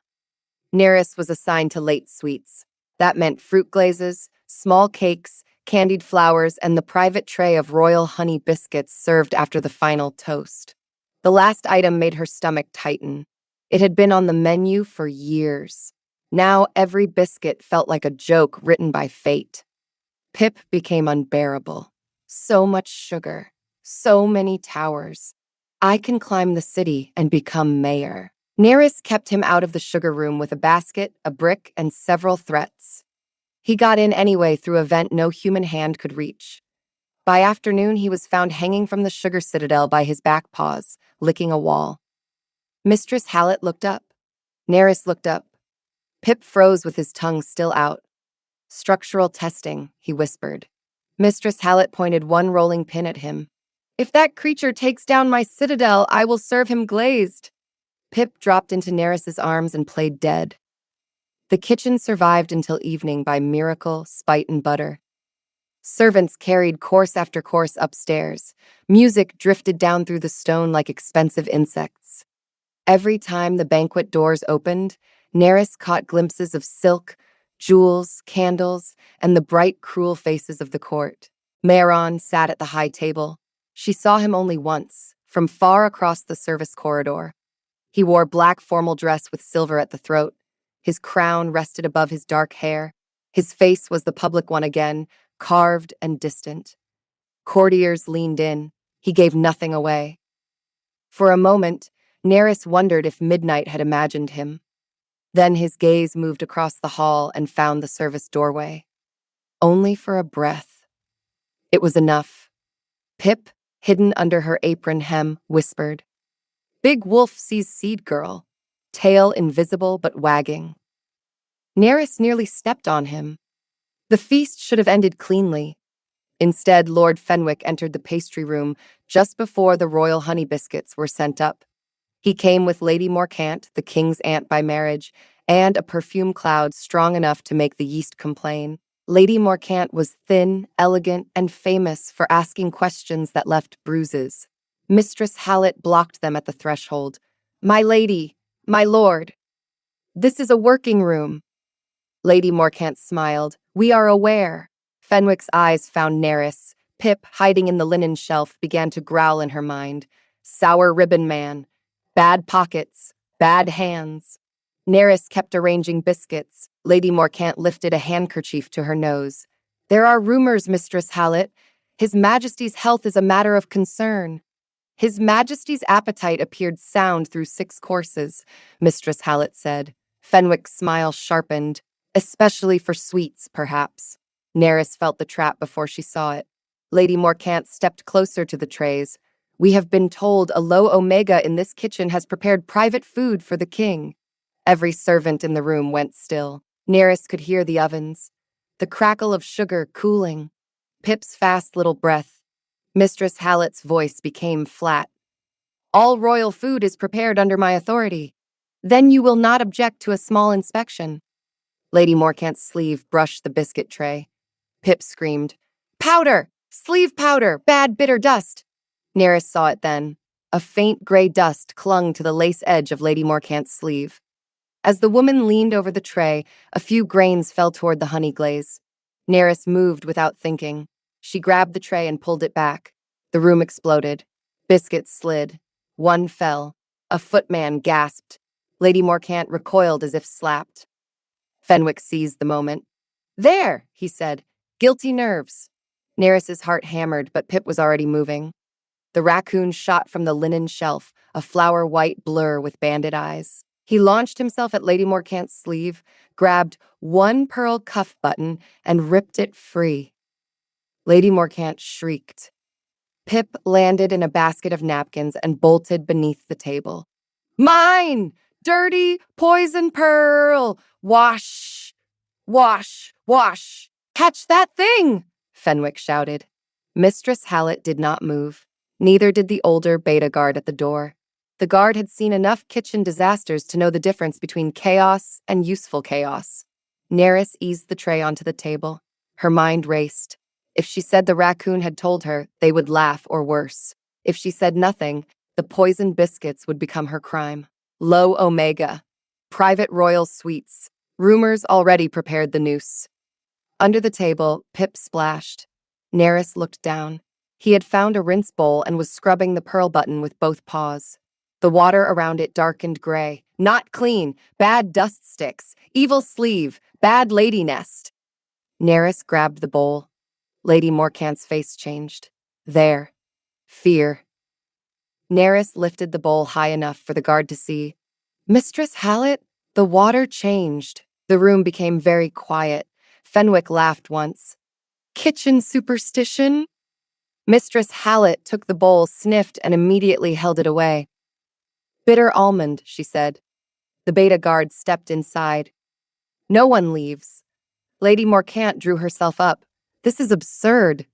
Neris was assigned to late sweets. That meant fruit glazes, small cakes, candied flowers, and the private tray of royal honey biscuits served after the final toast. The last item made her stomach tighten. It had been on the menu for years. Now every biscuit felt like a joke written by fate. Pip became unbearable. So much sugar. So many towers. I can climb the city and become mayor. Neris kept him out of the sugar room with a basket, a brick, and several threats. He got in anyway through a vent no human hand could reach. By afternoon, he was found hanging from the sugar citadel by his back paws, licking a wall. Mistress Hallett looked up. Neris looked up. Pip froze with his tongue still out. Structural testing, he whispered. Mistress Hallett pointed one rolling pin at him. If that creature takes down my citadel, I will serve him glazed. Pip dropped into Neris's arms and played dead. The kitchen survived until evening by miracle, spite, and butter. Servants carried course after course upstairs. Music drifted down through the stone like expensive insects. Every time the banquet doors opened, Neris caught glimpses of silk, jewels, candles, and the bright, cruel faces of the court. Mehran sat at the high table. She saw him only once, from far across the service corridor. He wore black formal dress with silver at the throat. His crown rested above his dark hair. His face was the public one again, carved and distant. Courtiers leaned in. He gave nothing away. For a moment, Neris wondered if midnight had imagined him. Then his gaze moved across the hall and found the service doorway. Only for a breath. It was enough. Pip, hidden under her apron hem, whispered, "Big wolf sees seed girl, tail invisible but wagging." Neris nearly stepped on him. The feast should have ended cleanly. Instead, Lord Fenwick entered the pastry room just before the royal honey biscuits were sent up. He came with Lady Morcant, the king's aunt by marriage, and a perfume cloud strong enough to make the yeast complain. Lady Morcant was thin, elegant, and famous for asking questions that left bruises. Mistress Hallett blocked them at the threshold. "My lady, my lord, this is a working room." Lady Morcant smiled. "We are aware." Fenwick's eyes found Neris. Pip, hiding in the linen shelf, began to growl in her mind. Sour ribbon man. Bad pockets. Bad hands. Neris kept arranging biscuits. Lady Morcant lifted a handkerchief to her nose. "There are rumors, Mistress Hallett. His Majesty's health is a matter of concern." "His Majesty's appetite appeared sound through 6 courses," Mistress Hallett said. Fenwick's smile sharpened. "Especially for sweets, perhaps." Neris felt the trap before she saw it. Lady Morcant stepped closer to the trays. "We have been told a low omega in this kitchen has prepared private food for the king." Every servant in the room went still. Neris could hear the ovens, the crackle of sugar cooling, Pip's fast little breath. Mistress Hallett's voice became flat. "All royal food is prepared under my authority. Then you will not object to a small inspection." Lady Morcant's sleeve brushed the biscuit tray. Pip screamed, "Powder! Sleeve powder! Bad bitter dust!" Neris saw it then. A faint gray dust clung to the lace edge of Lady Morcant's sleeve. As the woman leaned over the tray, a few grains fell toward the honey glaze. Neris moved without thinking. She grabbed the tray and pulled it back. The room exploded. Biscuits slid. One fell. A footman gasped. Lady Morcant recoiled as if slapped. Fenwick seized the moment. "There," he said. "Guilty nerves." Neris's heart hammered, but Pip was already moving. The raccoon shot from the linen shelf, a flower-white blur with banded eyes. He launched himself at Lady Morcant's sleeve, grabbed one pearl cuff button, and ripped it free. Lady Morcant shrieked. Pip landed in a basket of napkins and bolted beneath the table. "Mine! Dirty poison pearl! Wash! Wash! Wash! Catch that thing!" Fenwick shouted. Mistress Hallett did not move. Neither did the older beta guard at the door. The guard had seen enough kitchen disasters to know the difference between chaos and useful chaos. Neris eased the tray onto the table. Her mind raced. If she said the raccoon had told her, they would laugh or worse. If she said nothing, the poisoned biscuits would become her crime. Low Omega. Private Royal Suites. Rumors already prepared the noose. Under the table, Pip splashed. Neris looked down. He had found a rinse bowl and was scrubbing the pearl button with both paws. The water around it darkened gray. Not clean. Bad dust sticks. Evil sleeve. Bad lady nest. Neris grabbed the bowl. Lady Morcant's face changed. There. Fear. Neris lifted the bowl high enough for the guard to see. Mistress Hallett, the water changed. The room became very quiet. Fenwick laughed once. Kitchen superstition? Mistress Hallett took the bowl, sniffed, and immediately held it away. Bitter almond, she said. The beta guard stepped inside. No one leaves. Lady Morcant drew herself up. This is absurd.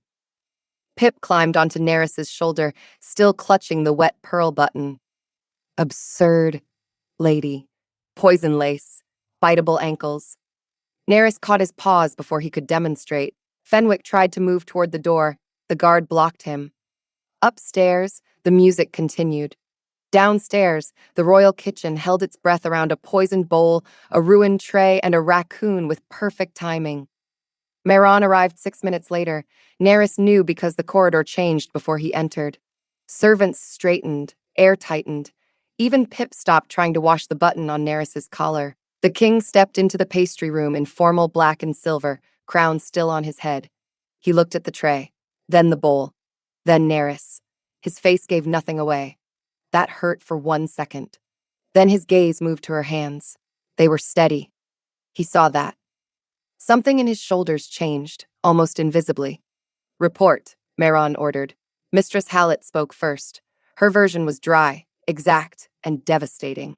Pip climbed onto Neris's shoulder, still clutching the wet pearl button. Absurd, lady. Poison lace. Biteable ankles. Neris caught his paws before he could demonstrate. Fenwick tried to move toward the door. The guard blocked him. Upstairs, the music continued. Downstairs, the royal kitchen held its breath around a poisoned bowl, a ruined tray, and a raccoon with perfect timing. Mehran arrived 6 minutes later. Neris knew because the corridor changed before he entered. Servants straightened, air tightened. Even Pip stopped trying to wash the button on Neris's collar. The king stepped into the pastry room in formal black and silver, crown still on his head. He looked at the tray, then the bowl, then Neris. His face gave nothing away. That hurt for 1 second. Then his gaze moved to her hands. They were steady. He saw that. Something in his shoulders changed, almost invisibly. Report, Mehran ordered. Mistress Hallett spoke first. Her version was dry, exact, and devastating.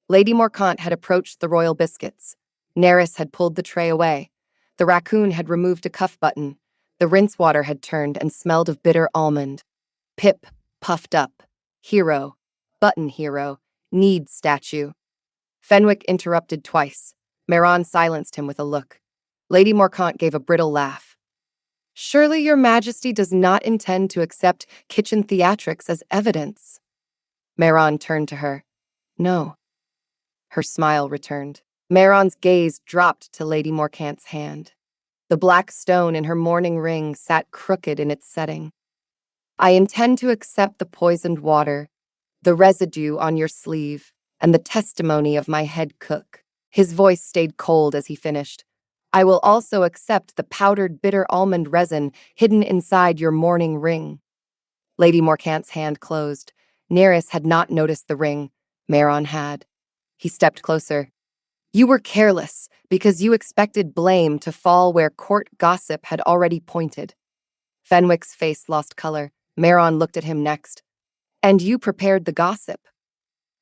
Lady Morcant had approached the royal biscuits. Neris had pulled the tray away. The raccoon had removed a cuff button. The rinse water had turned and smelled of bitter almond. Pip puffed up. Hero. Button hero. Need statue. Fenwick interrupted twice. Mehran silenced him with a look. Lady Morcant gave a brittle laugh. Surely your majesty does not intend to accept kitchen theatrics as evidence. Mehran turned to her. No. Her smile returned. Mehran's gaze dropped to Lady Morcant's hand. The black stone in her mourning ring sat crooked in its setting. I intend to accept the poisoned water, the residue on your sleeve, and the testimony of my head cook. His voice stayed cold as he finished. I will also accept the powdered bitter almond resin hidden inside your mourning ring. Lady Morcant's hand closed. Neris had not noticed the ring. Mehran had. He stepped closer. You were careless because you expected blame to fall where court gossip had already pointed. Fenwick's face lost color. Mehran looked at him next. And you prepared the gossip.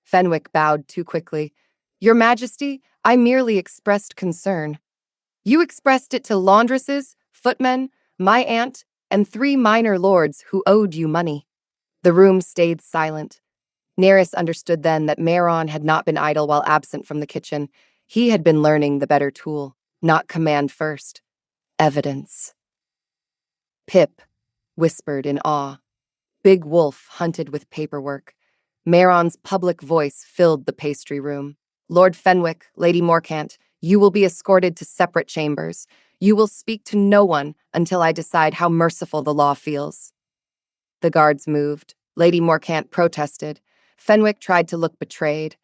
Fenwick bowed too quickly. Your Majesty, I merely expressed concern. You expressed it to laundresses, footmen, my aunt, and 3 minor lords who owed you money. The room stayed silent. Neris understood then that Mehran had not been idle while absent from the kitchen. He had been learning the better tool, not command first. Evidence. Pip whispered in awe. Big Wolf hunted with paperwork. Mehran's public voice filled the pastry room. Lord Fenwick, Lady Morcant, you will be escorted to separate chambers. You will speak to no one until I decide how merciful the law feels. The guards moved. Lady Morcant protested. Fenwick tried to look betrayed.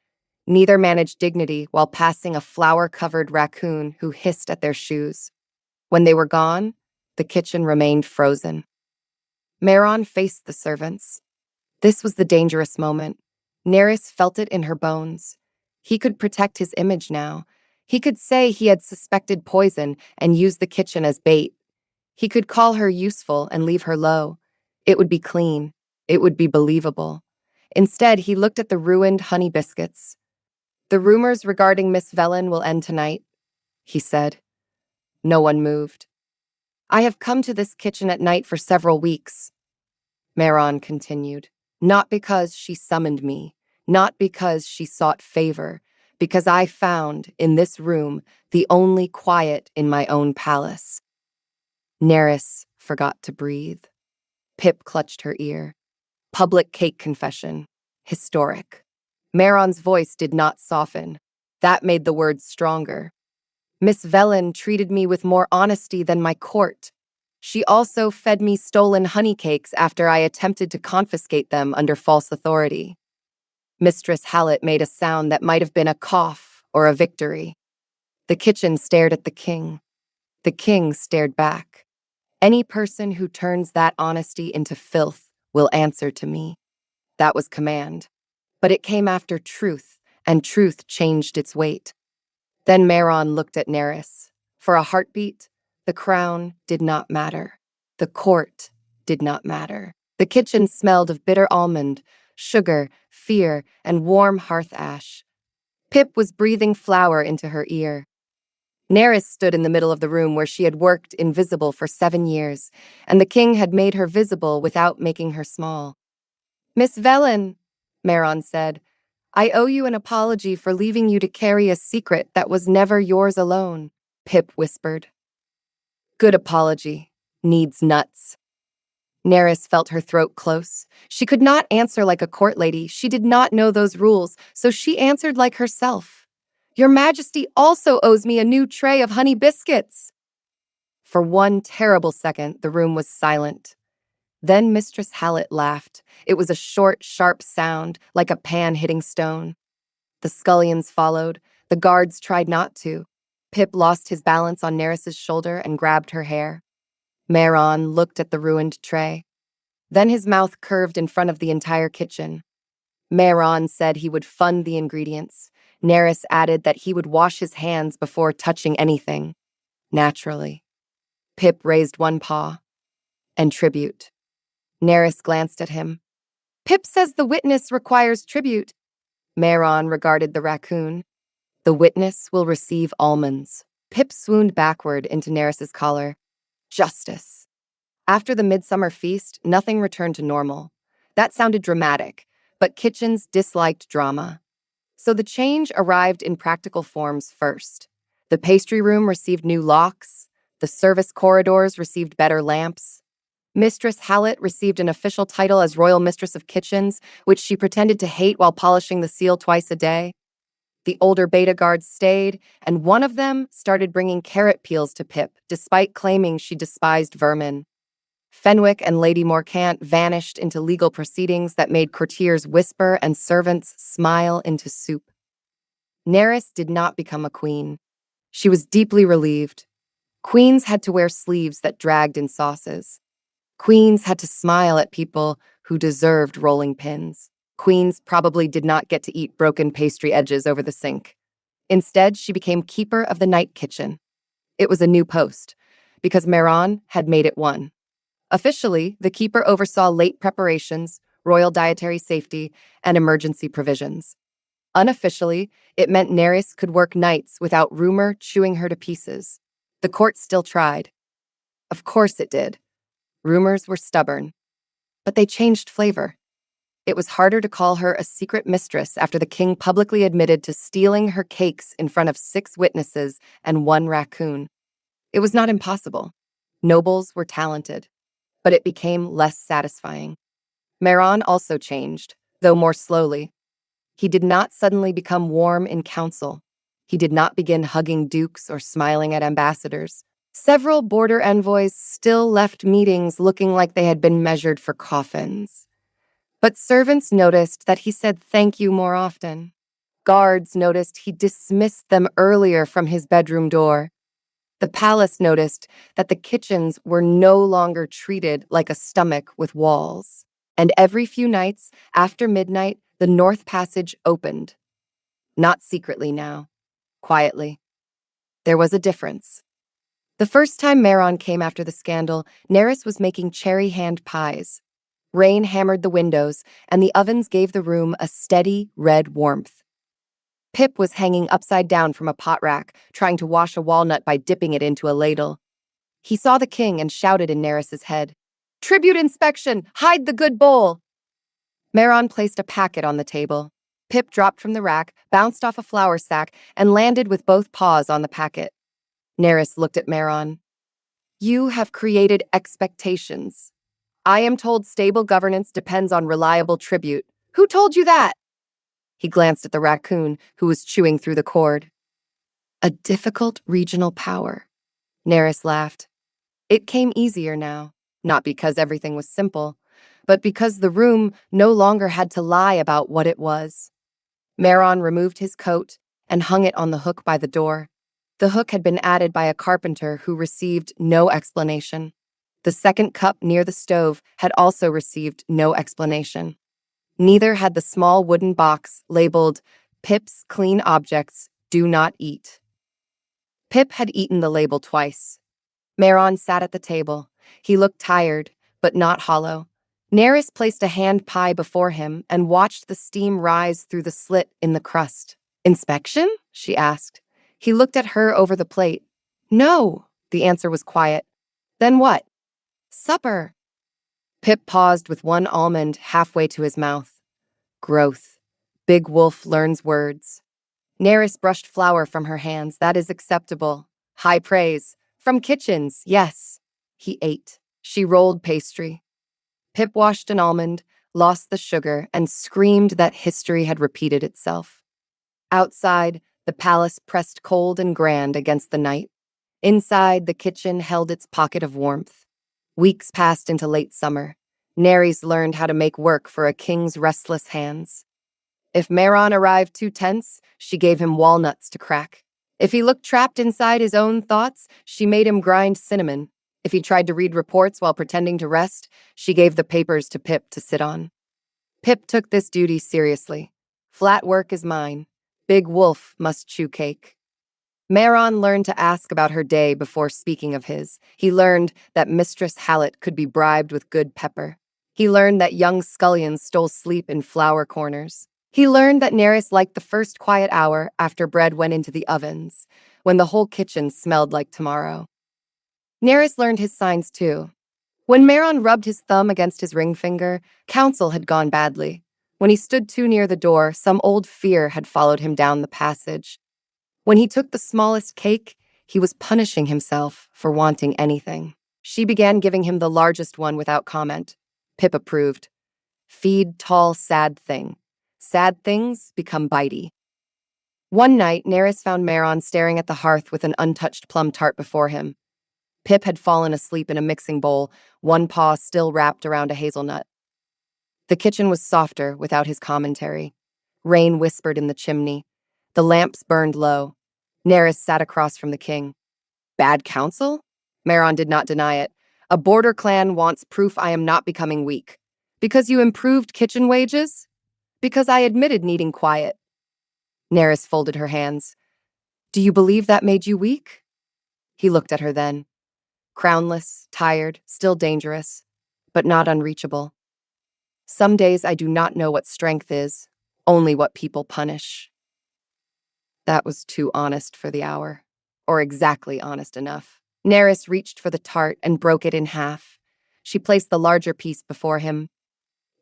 Neither managed dignity while passing a flour-covered raccoon who hissed at their shoes. When they were gone, the kitchen remained frozen. Mehran faced the servants. This was the dangerous moment. Neris felt it in her bones. He could protect his image now. He could say he had suspected poison and use the kitchen as bait. He could call her useful and leave her low. It would be clean. It would be believable. Instead, he looked at the ruined honey biscuits. The rumors regarding Miss Velen will end tonight, he said. No one moved. I have come to this kitchen at night for several weeks, Mehran continued. Not because she summoned me, not because she sought favor, because I found, in this room, the only quiet in my own palace. Nerys forgot to breathe. Pip clutched her ear. Public cake confession. Historic. Maron's voice did not soften. That made the words stronger. Miss Velen treated me with more honesty than my court. She also fed me stolen honey cakes after I attempted to confiscate them under false authority. Mistress Hallett made a sound that might have been a cough or a victory. The kitchen stared at the king. The king stared back. Any person who turns that honesty into filth will answer to me. That was command. But it came after truth, and truth changed its weight. Then Maron looked at Nerys. For a heartbeat, the crown did not matter. The court did not matter. The kitchen smelled of bitter almond, sugar, fear, and warm hearth ash. Pip was breathing flour into her ear. Nerys stood in the middle of the room where she had worked invisible for 7 years, and the king had made her visible without making her small. Miss Velen, Maron said, I owe you an apology for leaving you to carry a secret that was never yours alone, Pip whispered. Good apology. Needs nuts. Nerys felt her throat close. She could not answer like a court lady. She did not know those rules, so she answered like herself. Your Majesty also owes me a new tray of honey biscuits. For one terrible second, the room was silent. Then Mistress Hallett laughed. It was a short, sharp sound, like a pan hitting stone. The scullions followed. The guards tried not to. Pip lost his balance on Nerys's shoulder and grabbed her hair. Maron looked at the ruined tray. Then his mouth curved in front of the entire kitchen. Maron said he would fund the ingredients. Nerys added that he would wash his hands before touching anything. Naturally. Pip raised one paw. And tribute. Nerys glanced at him. Pip says the witness requires tribute. Maron regarded the raccoon. The witness will receive almonds. Pip swooned backward into Nerys's collar. Justice. After the midsummer feast, nothing returned to normal. That sounded dramatic, but kitchens disliked drama. So the change arrived in practical forms first. The pastry room received new locks. The service corridors received better lamps. Mistress Hallett received an official title as Royal Mistress of Kitchens, which she pretended to hate while polishing the seal twice a day. The older beta guards stayed, and one of them started bringing carrot peels to Pip, despite claiming she despised vermin. Fenwick and Lady Morcant vanished into legal proceedings that made courtiers whisper and servants smile into soup. Nerys did not become a queen. She was deeply relieved. Queens had to wear sleeves that dragged in sauces. Queens had to smile at people who deserved rolling pins. Queens probably did not get to eat broken pastry edges over the sink. Instead, she became keeper of the night kitchen. It was a new post, because Maron had made it one. Officially, the keeper oversaw late preparations, royal dietary safety, and emergency provisions. Unofficially, it meant Nerys could work nights without rumor chewing her to pieces. The court still tried. Of course it did. Rumors were stubborn. But they changed flavor. It was harder to call her a secret mistress after the king publicly admitted to stealing her cakes in front of 6 witnesses and 1 raccoon. It was not impossible. Nobles were talented. But it became less satisfying. Maron also changed, though more slowly. He did not suddenly become warm in council. He did not begin hugging dukes or smiling at ambassadors. Several border envoys still left meetings looking like they had been measured for coffins. But servants noticed that he said thank you more often. Guards noticed he dismissed them earlier from his bedroom door. The palace noticed that the kitchens were no longer treated like a stomach with walls. And every few nights, after midnight, the North Passage opened. Not secretly now, quietly. There was a difference. The first time Maron came after the scandal, Nerys was making cherry hand pies. Rain hammered the windows, and the ovens gave the room a steady, red warmth. Pip was hanging upside down from a pot rack, trying to wash a walnut by dipping it into a ladle. He saw the king and shouted in Nerys's head, "Tribute inspection! Hide the good bowl!" Maron placed a packet on the table. Pip dropped from the rack, bounced off a flour sack, and landed with both paws on the packet. Neris looked at Meron. You have created expectations. I am told stable governance depends on reliable tribute. Who told you that? He glanced at the raccoon, who was chewing through the cord. A difficult regional power. Neris laughed. It came easier now, not because everything was simple, but because the room no longer had to lie about what it was. Meron removed his coat and hung it on the hook by the door. The hook had been added by a carpenter who received no explanation. The second cup near the stove had also received no explanation. Neither had the small wooden box labeled Pip's Clean Objects Do Not Eat. Pip had eaten the label twice. Meron sat at the table. He looked tired, but not hollow. Neris placed a hand pie before him and watched the steam rise through the slit in the crust. Inspection? She asked. He looked at her over the plate. No, the answer was quiet. Then what? Supper. Pip paused with one almond halfway to his mouth. Growth. Big Wolf learns words. Neris brushed flour from her hands. That is acceptable. High praise. From kitchens, yes. He ate. She rolled pastry. Pip washed an almond, lost the sugar, and screamed that history had repeated itself. Outside, the palace pressed cold and grand against the night. Inside, the kitchen held its pocket of warmth. Weeks passed into late summer. Neris learned how to make work for a king's restless hands. If Meron arrived too tense, she gave him walnuts to crack. If he looked trapped inside his own thoughts, she made him grind cinnamon. If he tried to read reports while pretending to rest, she gave the papers to Pip to sit on. Pip took this duty seriously. Flat work is mine. Big Wolf must chew cake. Meron learned to ask about her day before speaking of his. He learned that Mistress Hallett could be bribed with good pepper. He learned that young scullions stole sleep in flower corners. He learned that Neris liked the first quiet hour after bread went into the ovens, when the whole kitchen smelled like tomorrow. Neris learned his signs too. When Meron rubbed his thumb against his ring finger, counsel had gone badly. When he stood too near the door, some old fear had followed him down the passage. When he took the smallest cake, he was punishing himself for wanting anything. She began giving him the largest one without comment. Pip approved. Feed tall, sad thing. Sad things become bitey. One night, Neris found Meron staring at the hearth with an untouched plum tart before him. Pip had fallen asleep in a mixing bowl, one paw still wrapped around a hazelnut. The kitchen was softer without his commentary. Rain whispered in the chimney. The lamps burned low. Neris sat across from the king. Bad counsel? Meron did not deny it. A border clan wants proof I am not becoming weak. Because you improved kitchen wages? Because I admitted needing quiet. Neris folded her hands. Do you believe that made you weak? He looked at her then. Crownless, tired, still dangerous, but not unreachable. Some days I do not know what strength is, only what people punish. That was too honest for the hour, or exactly honest enough. Neris reached for the tart and broke it in half. She placed the larger piece before him.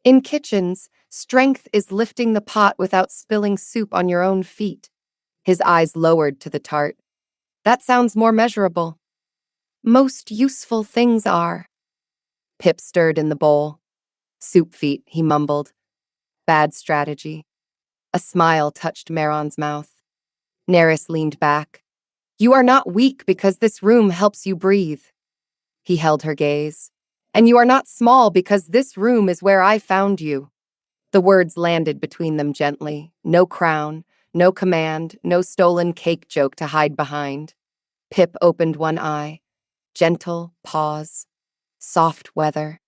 In kitchens, strength is lifting the pot without spilling soup on your own feet. His eyes lowered to the tart. That sounds more measurable. Most useful things are. Pip stirred in the bowl. Soup feet, he mumbled. Bad strategy. A smile touched Meron's mouth. Neris leaned back. You are not weak because this room helps you breathe. He held her gaze. And you are not small because this room is where I found you. The words landed between them gently. No crown, no command, no stolen cake joke to hide behind. Pip opened one eye. Gentle pause. Soft weather.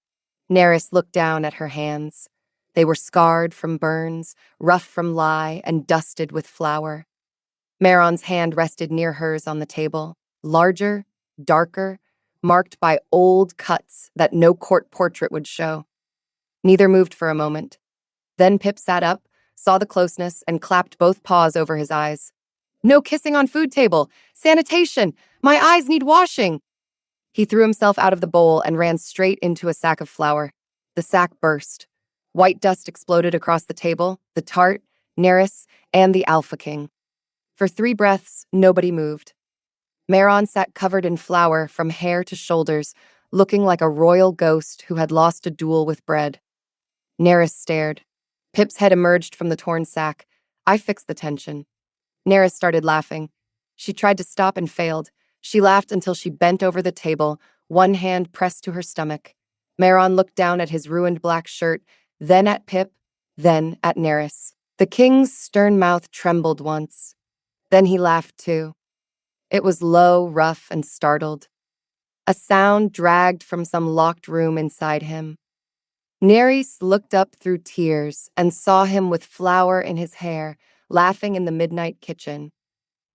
Neris looked down at her hands. They were scarred from burns, rough from lye, and dusted with flour. Meron's hand rested near hers on the table, larger, darker, marked by old cuts that no court portrait would show. Neither moved for a moment. Then Pip sat up, saw the closeness, and clapped both paws over his eyes. No kissing on food table! Sanitation! My eyes need washing! He threw himself out of the bowl and ran straight into a sack of flour. The sack burst. White dust exploded across the table, the tart, Neris, and the Alpha King. For 3 breaths, nobody moved. Meron sat covered in flour from hair to shoulders, looking like a royal ghost who had lost a duel with bread. Neris stared. Pip's head emerged from the torn sack. I fixed the tension. Neris started laughing. She tried to stop and failed. She laughed until she bent over the table, one hand pressed to her stomach. Meron looked down at his ruined black shirt, then at Pip, then at Neris. The king's stern mouth trembled once. Then he laughed too. It was low, rough, and startled. A sound dragged from some locked room inside him. Neris looked up through tears and saw him with flour in his hair, laughing in the midnight kitchen.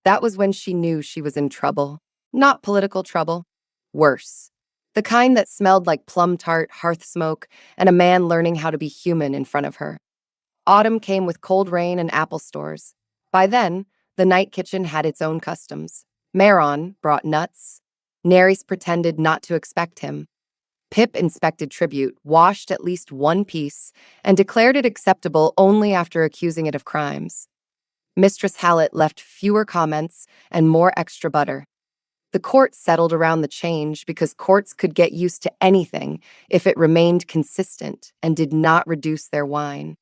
That was when she knew she was in trouble. Not political trouble. Worse. The kind that smelled like plum tart, hearth smoke, and a man learning how to be human in front of her. Autumn came with cold rain and apple stores. By then, the night kitchen had its own customs. Meron brought nuts. Neris pretended not to expect him. Pip inspected tribute, washed at least one piece, and declared it acceptable only after accusing it of crimes. Mistress Hallett left fewer comments and more extra butter. The court settled around the change because courts could get used to anything if it remained consistent and did not reduce their wine.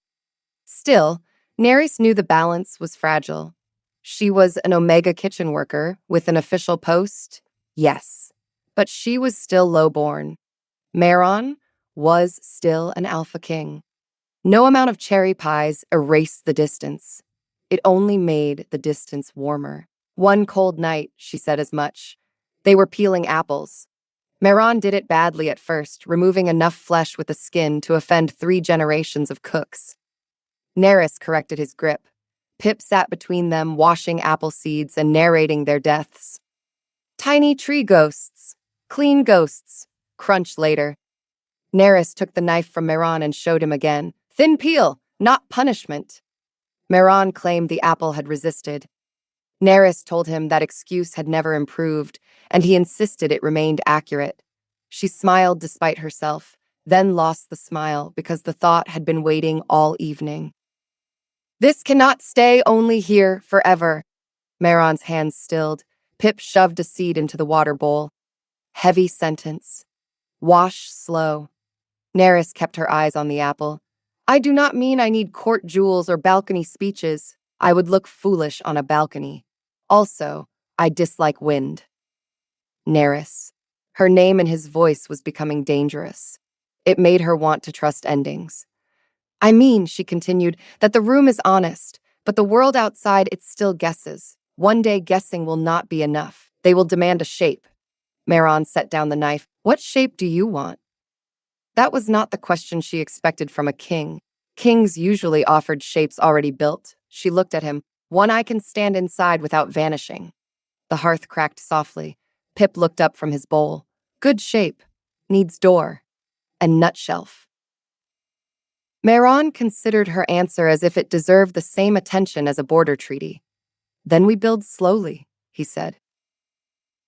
Still, Neris knew the balance was fragile. She was an Omega kitchen worker with an official post, yes, but she was still lowborn. Meron was still an Alpha King. No amount of cherry pies erased the distance. It only made the distance warmer. One cold night, she said as much. They were peeling apples. Meron did it badly at first, removing enough flesh with the skin to offend 3 generations of cooks. Neris corrected his grip. Pip sat between them, washing apple seeds and narrating their deaths. Tiny tree ghosts. Clean ghosts. Crunch later. Neris took the knife from Meron and showed him again. Thin peel, not punishment. Meron claimed the apple had resisted. Neris told him that excuse had never improved, and he insisted it remained accurate. She smiled despite herself, then lost the smile because the thought had been waiting all evening. This cannot stay only here forever. Meron's hands stilled. Pip shoved a seed into the water bowl. Heavy sentence. Wash slow. Neris kept her eyes on the apple. I do not mean I need court jewels or balcony speeches. I would look foolish on a balcony. Also, I dislike wind. Neris. Her name and his voice was becoming dangerous. It made her want to trust endings. I mean, she continued, that the room is honest, but the world outside it still guesses. One day guessing will not be enough. They will demand a shape. Meron set down the knife. What shape do you want? That was not the question she expected from a king. Kings usually offered shapes already built. She looked at him. One I can stand inside without vanishing. The hearth cracked softly. Pip looked up from his bowl. Good shape. Needs door. And nut shelf. Meron considered her answer as if it deserved the same attention as a border treaty. Then we build slowly, he said.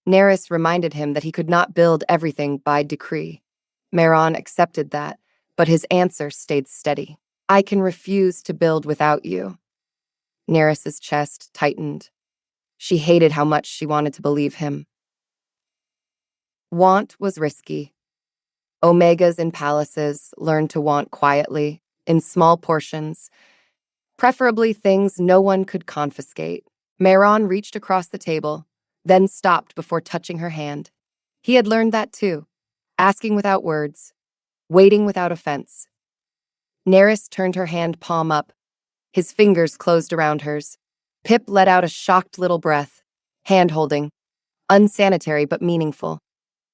Neris reminded him that he could not build everything by decree. Meron accepted that, but his answer stayed steady. I can refuse to build without you. Neris's chest tightened. She hated how much she wanted to believe him. Want was risky. Omegas in palaces learned to want quietly, in small portions, preferably things no one could confiscate. Meron reached across the table, then stopped before touching her hand. He had learned that too, asking without words, waiting without offense. Neris turned her hand palm up. His fingers closed around hers. Pip let out a shocked little breath, hand-holding, unsanitary but meaningful.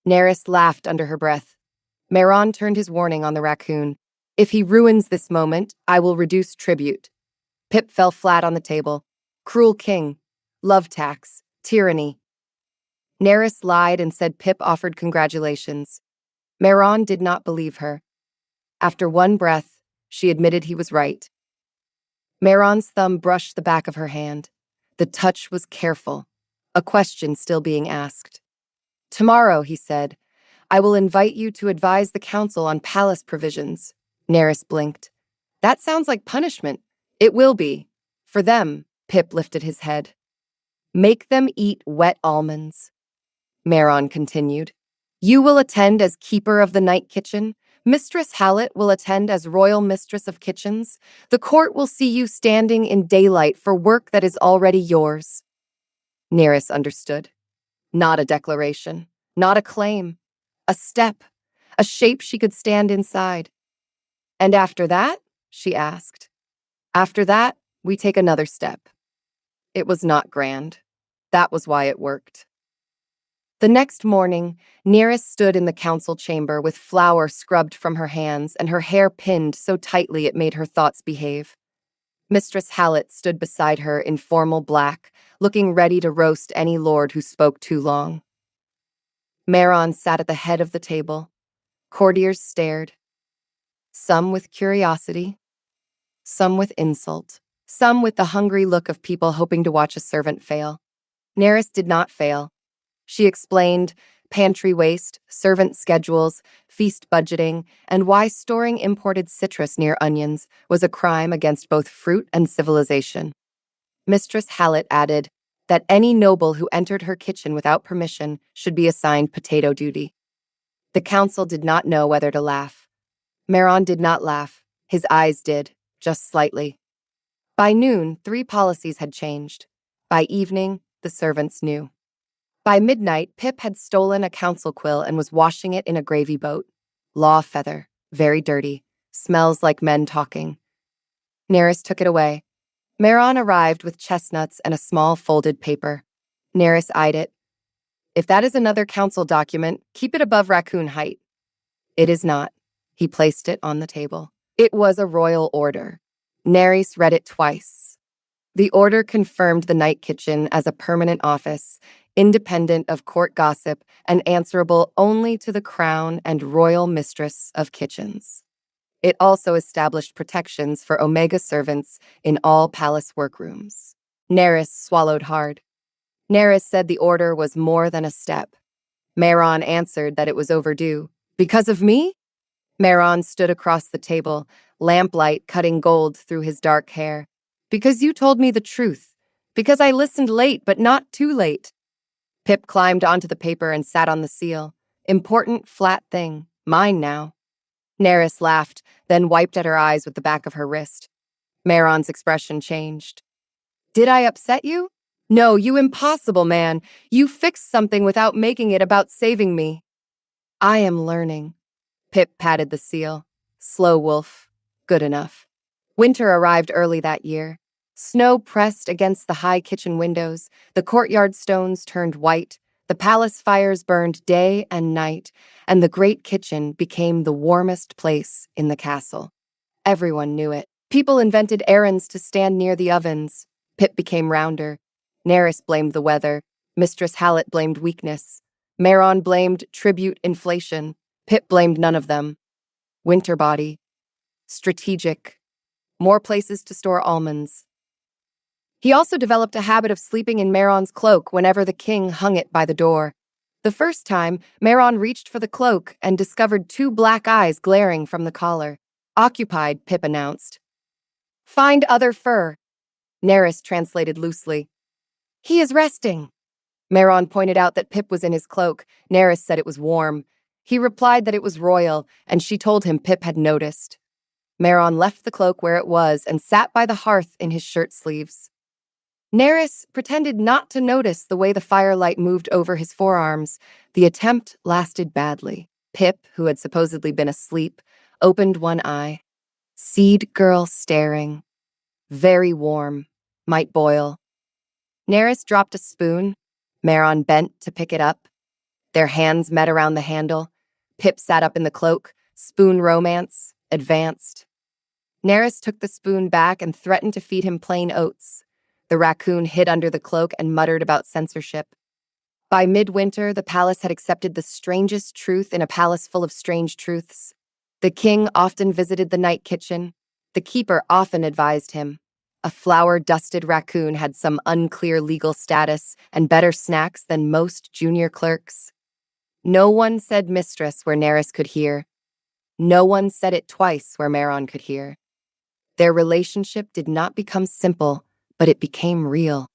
Neris laughed under her breath. Meron turned his warning on the raccoon. If he ruins this moment, I will reduce tribute. Pip fell flat on the table. Cruel king. Love tax. Tyranny. Neris lied and said Pip offered congratulations. Meron did not believe her. After one breath, she admitted he was right. Meron's thumb brushed the back of her hand. The touch was careful, a question still being asked. Tomorrow, he said, I will invite you to advise the council on palace provisions. Neris blinked. That sounds like punishment. It will be. For them, Pip lifted his head. Make them eat wet almonds. Maron continued. You will attend as keeper of the night kitchen. Mistress Hallett will attend as royal mistress of kitchens. The court will see you standing in daylight for work that is already yours. Neris understood. Not a declaration, not a claim, a step, a shape she could stand inside. And after that, she asked. After that, we take another step. It was not grand. That was why it worked. The next morning, Neris stood in the council chamber with flour scrubbed from her hands and her hair pinned so tightly it made her thoughts behave. Mistress Hallett stood beside her in formal black, looking ready to roast any lord who spoke too long. Maron sat at the head of the table. Courtiers stared, some with curiosity, some with insult, some with the hungry look of people hoping to watch a servant fail. Neris did not fail. She explained pantry waste, servant schedules, feast budgeting, and why storing imported citrus near onions was a crime against both fruit and civilization. Mistress Hallett added that any noble who entered her kitchen without permission should be assigned potato duty. The council did not know whether to laugh. Maron did not laugh. His eyes did, just slightly. By noon, 3 policies had changed. By evening, the servants knew. By midnight, Pip had stolen a council quill and was washing it in a gravy boat. Law feather, very dirty, smells like men talking. Neris took it away. Maron arrived with chestnuts and a small folded paper. Neris eyed it. If that is another council document, keep it above raccoon height. It is not. He placed it on the table. It was a royal order. Neris read it twice. The order confirmed the night kitchen as a permanent office, independent of court gossip and answerable only to the crown and royal mistress of kitchens. It also established protections for Omega servants in all palace workrooms. Neris swallowed hard. Neris said the order was more than a step. Maron answered that it was overdue. Because of me? Maron stood across the table, lamplight cutting gold through his dark hair. Because you told me the truth. Because I listened late, but not too late. Pip climbed onto the paper and sat on the seal. Important, flat thing. Mine now. Neris laughed, then wiped at her eyes with the back of her wrist. Maron's expression changed. Did I upset you? No, you impossible man. You fixed something without making it about saving me. I am learning. Pip patted the seal. Slow wolf. Good enough. Winter arrived early that year. Snow pressed against the high kitchen windows, the courtyard stones turned white, the palace fires burned day and night, and the great kitchen became the warmest place in the castle. Everyone knew it. People invented errands to stand near the ovens. Pip became rounder. Neris blamed the weather. Mistress Hallett blamed weakness. Maron blamed tribute inflation. Pip blamed none of them. Winter body. Strategic. More places to store almonds. He also developed a habit of sleeping in Maron's cloak whenever the king hung it by the door. The first time, Maron reached for the cloak and discovered 2 black eyes glaring from the collar. Occupied, Pip announced. Find other fur. Neris translated loosely. He is resting. Maron pointed out that Pip was in his cloak. Neris said it was warm. He replied that it was royal, and she told him Pip had noticed. Maron left the cloak where it was and sat by the hearth in his shirt sleeves. Neris pretended not to notice the way the firelight moved over his forearms. The attempt lasted badly. Pip, who had supposedly been asleep, opened one eye. Seed girl staring. Very warm. Might boil. Neris dropped a spoon. Maron bent to pick it up. Their hands met around the handle. Pip sat up in the cloak. Spoon romance. Advanced. Neris took the spoon back and threatened to feed him plain oats. The raccoon hid under the cloak and muttered about censorship. By midwinter, the palace had accepted the strangest truth in a palace full of strange truths. The king often visited the night kitchen. The keeper often advised him. A flour-dusted raccoon had some unclear legal status and better snacks than most junior clerks. No one said mistress where Neris could hear. No one said it twice where Maron could hear. Their relationship did not become simple but it became real.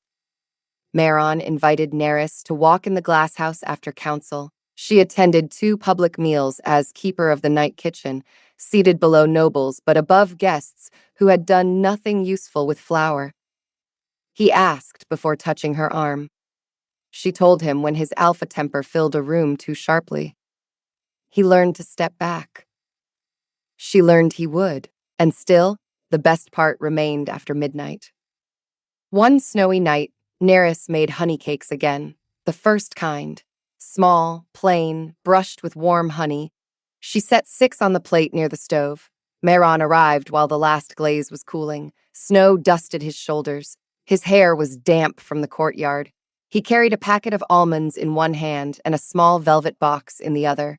Meron invited Neris to walk in the glasshouse after council. She attended 2 public meals as keeper of the night kitchen, seated below nobles but above guests who had done nothing useful with flour. He asked before touching her arm. She told him when his alpha temper filled a room too sharply. He learned to step back. She learned he would, and still, the best part remained after midnight. One snowy night, Neris made honey cakes again, the first kind. Small, plain, brushed with warm honey. She set 6 on the plate near the stove. Meron arrived while the last glaze was cooling. Snow dusted his shoulders. His hair was damp from the courtyard. He carried a packet of almonds in one hand and a small velvet box in the other.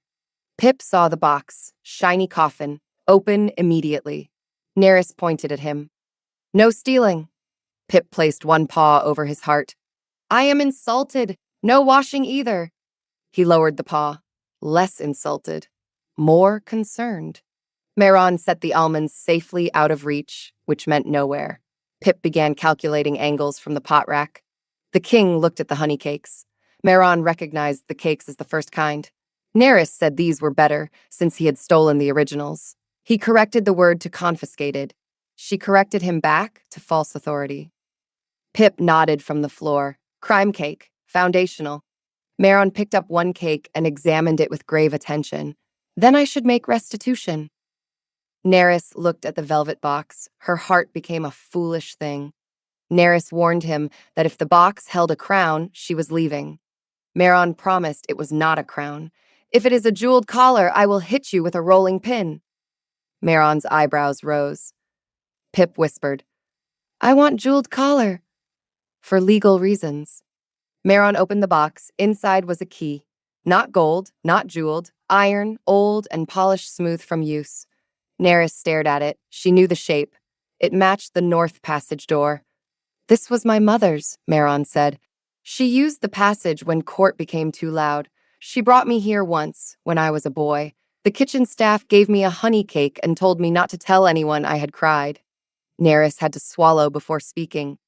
Pip saw the box, shiny coffin, open immediately. Neris pointed at him. "No stealing." Pip placed one paw over his heart. "I am insulted. No washing either." He lowered the paw, less insulted, more concerned. Meron set the almonds safely out of reach, which meant nowhere. Pip began calculating angles from the pot rack. The king looked at the honey cakes. Meron recognized the cakes as the first kind. Neris said these were better, since he had stolen the originals. He corrected the word to confiscated. She corrected him back to false authority. Pip nodded from the floor. Crime cake, foundational. Meron picked up one cake and examined it with grave attention. "Then I should make restitution." Neris looked at the velvet box. Her heart became a foolish thing. Neris warned him that if the box held a crown, she was leaving. Meron promised it was not a crown. "If it is a jeweled collar, I will hit you with a rolling pin." Meron's eyebrows rose. Pip whispered, "I want jeweled collar." "For legal reasons." Meron opened the box. Inside was a key. Not gold, not jeweled, iron, old and polished smooth from use. Neris stared at it. She knew the shape. It matched the north passage door. "This was my mother's," Meron said. "She used the passage when court became too loud. She brought me here once, when I was a boy. The kitchen staff gave me a honey cake and told me not to tell anyone I had cried." Neris had to swallow before speaking.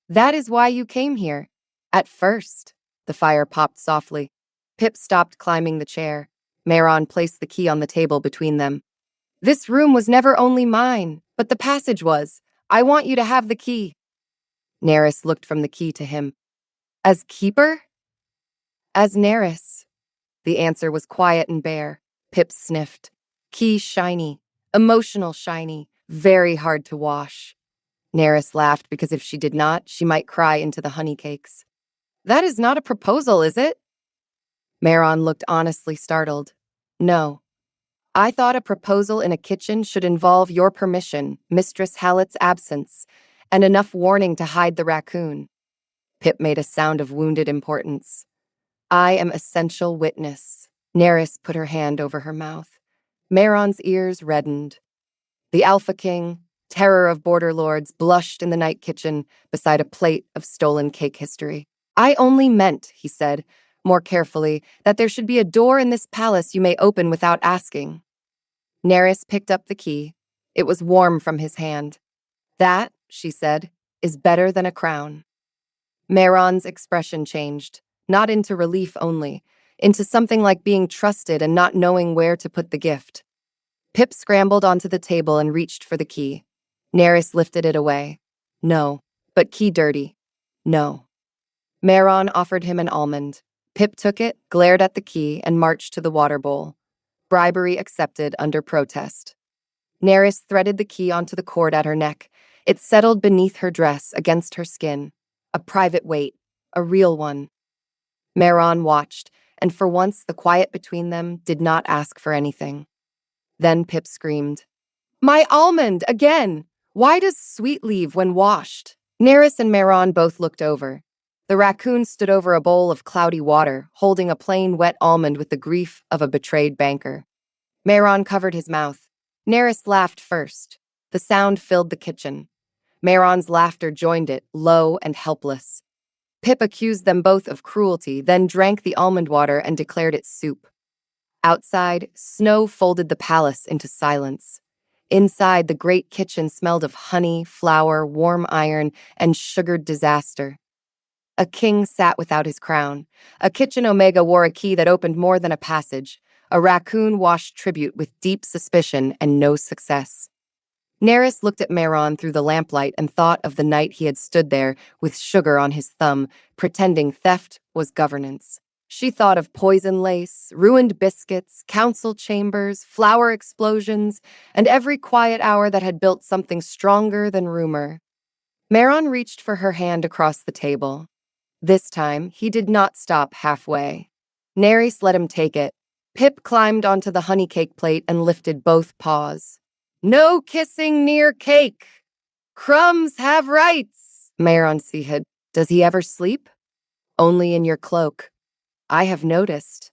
"That is why you came here." "At first." The fire popped softly. Pip stopped climbing the chair. Meron placed the key on the table between them. "This room was never only mine, but the passage was. I want you to have the key." Neris looked from the key to him. "As keeper?" "As Neris." The answer was quiet and bare. Pip sniffed. "Key shiny. Emotional shiny. Very hard to wash." Neris laughed because if she did not, she might cry into the honey cakes. "That is not a proposal, is it?" Meron looked honestly startled. "No. I thought a proposal in a kitchen should involve your permission, Mistress Hallett's absence, and enough warning to hide the raccoon." Pip made a sound of wounded importance. "I am essential witness." Neris put her hand over her mouth. Meron's ears reddened. The Alpha King, terror of border lords, blushed in the night kitchen beside a plate of stolen cake history. "I only meant," he said, more carefully, "that there should be a door in this palace you may open without asking." Neris picked up the key. It was warm from his hand. "That," she said, "is better than a crown." Meron's expression changed, not into relief only, into something like being trusted and not knowing where to put the gift. Pip scrambled onto the table and reached for the key. Neris lifted it away. "No, but key dirty." "No." Meron offered him an almond. Pip took it, glared at the key, and marched to the water bowl. Bribery accepted under protest. Neris threaded the key onto the cord at her neck. It settled beneath her dress, against her skin. A private weight, a real one. Meron watched, and for once the quiet between them did not ask for anything. Then Pip screamed, "My almond, again! Why does sweet leave when washed?" Neris and Meron both looked over. The raccoon stood over a bowl of cloudy water, holding a plain, wet almond with the grief of a betrayed banker. Meron covered his mouth. Neris laughed first. The sound filled the kitchen. Meron's laughter joined it, low and helpless. Pip accused them both of cruelty, then drank the almond water and declared it soup. Outside, snow folded the palace into silence. Inside, the great kitchen smelled of honey, flour, warm iron, and sugared disaster. A king sat without his crown. A kitchen omega wore a key that opened more than a passage. A raccoon washed tribute with deep suspicion and no success. Neris looked at Meron through the lamplight and thought of the night he had stood there with sugar on his thumb, pretending theft was governance. She thought of poison lace, ruined biscuits, council chambers, flower explosions, and every quiet hour that had built something stronger than rumor. Meron reached for her hand across the table. This time, he did not stop halfway. Neris let him take it. Pip climbed onto the honey cake plate and lifted both paws. No kissing near cake. Crumbs have rights. Meron Sihid, does he ever sleep? Only in your cloak. I have noticed.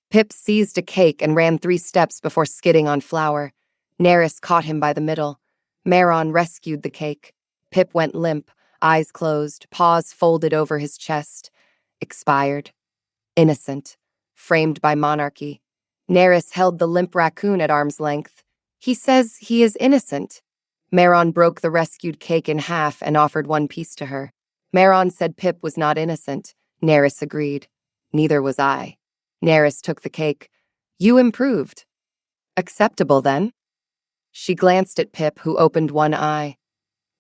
Pip seized a cake and ran 3 steps before skidding on flour. Neris caught him by the middle. Meron rescued the cake. Pip went limp, eyes closed, paws folded over his chest. Expired. Innocent. Framed by monarchy. Neris held the limp raccoon at arm's length. He says he is innocent. Meron broke the rescued cake in half and offered 1 piece to her. Meron said Pip was not innocent. Neris agreed. Neither was I. Neris took the cake. You improved. Acceptable, then? She glanced at Pip, who opened one eye.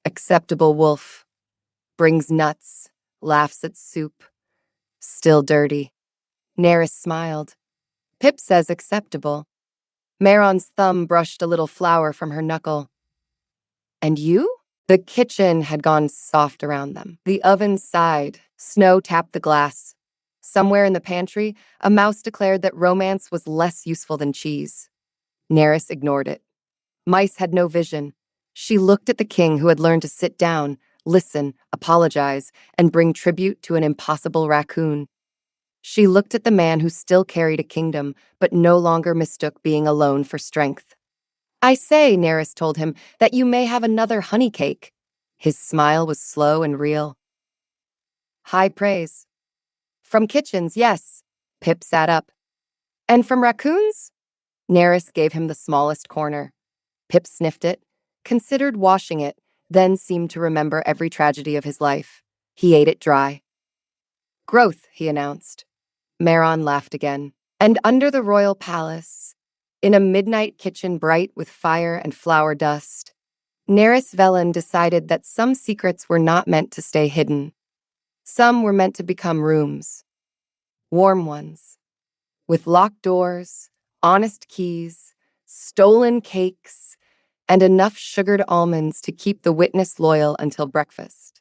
Acceptable wolf. Brings nuts. Laughs at soup. Still dirty. Neris smiled. Pip says acceptable. Meron's thumb brushed a little flour from her knuckle. And you? The kitchen had gone soft around them. The oven sighed. Snow tapped the glass. Somewhere in the pantry, a mouse declared that romance was less useful than cheese. Neris ignored it. Mice had no vision. She looked at the king who had learned to sit down, listen, apologize, and bring tribute to an impossible raccoon. She looked at the man who still carried a kingdom, but no longer mistook being alone for strength. I say, Neris told him, that you may have another honey cake. His smile was slow and real. High praise. From kitchens, yes. Pip sat up. And from raccoons? Neris gave him the smallest corner. Pip sniffed it, considered washing it, then seemed to remember every tragedy of his life. He ate it dry. Growth, he announced. Meron laughed again. And under the royal palace, in a midnight kitchen bright with fire and flour dust, Neris Velen decided that some secrets were not meant to stay hidden. Some were meant to become rooms. Warm ones. With locked doors, honest keys, stolen cakes, and enough sugared almonds to keep the witness loyal until breakfast.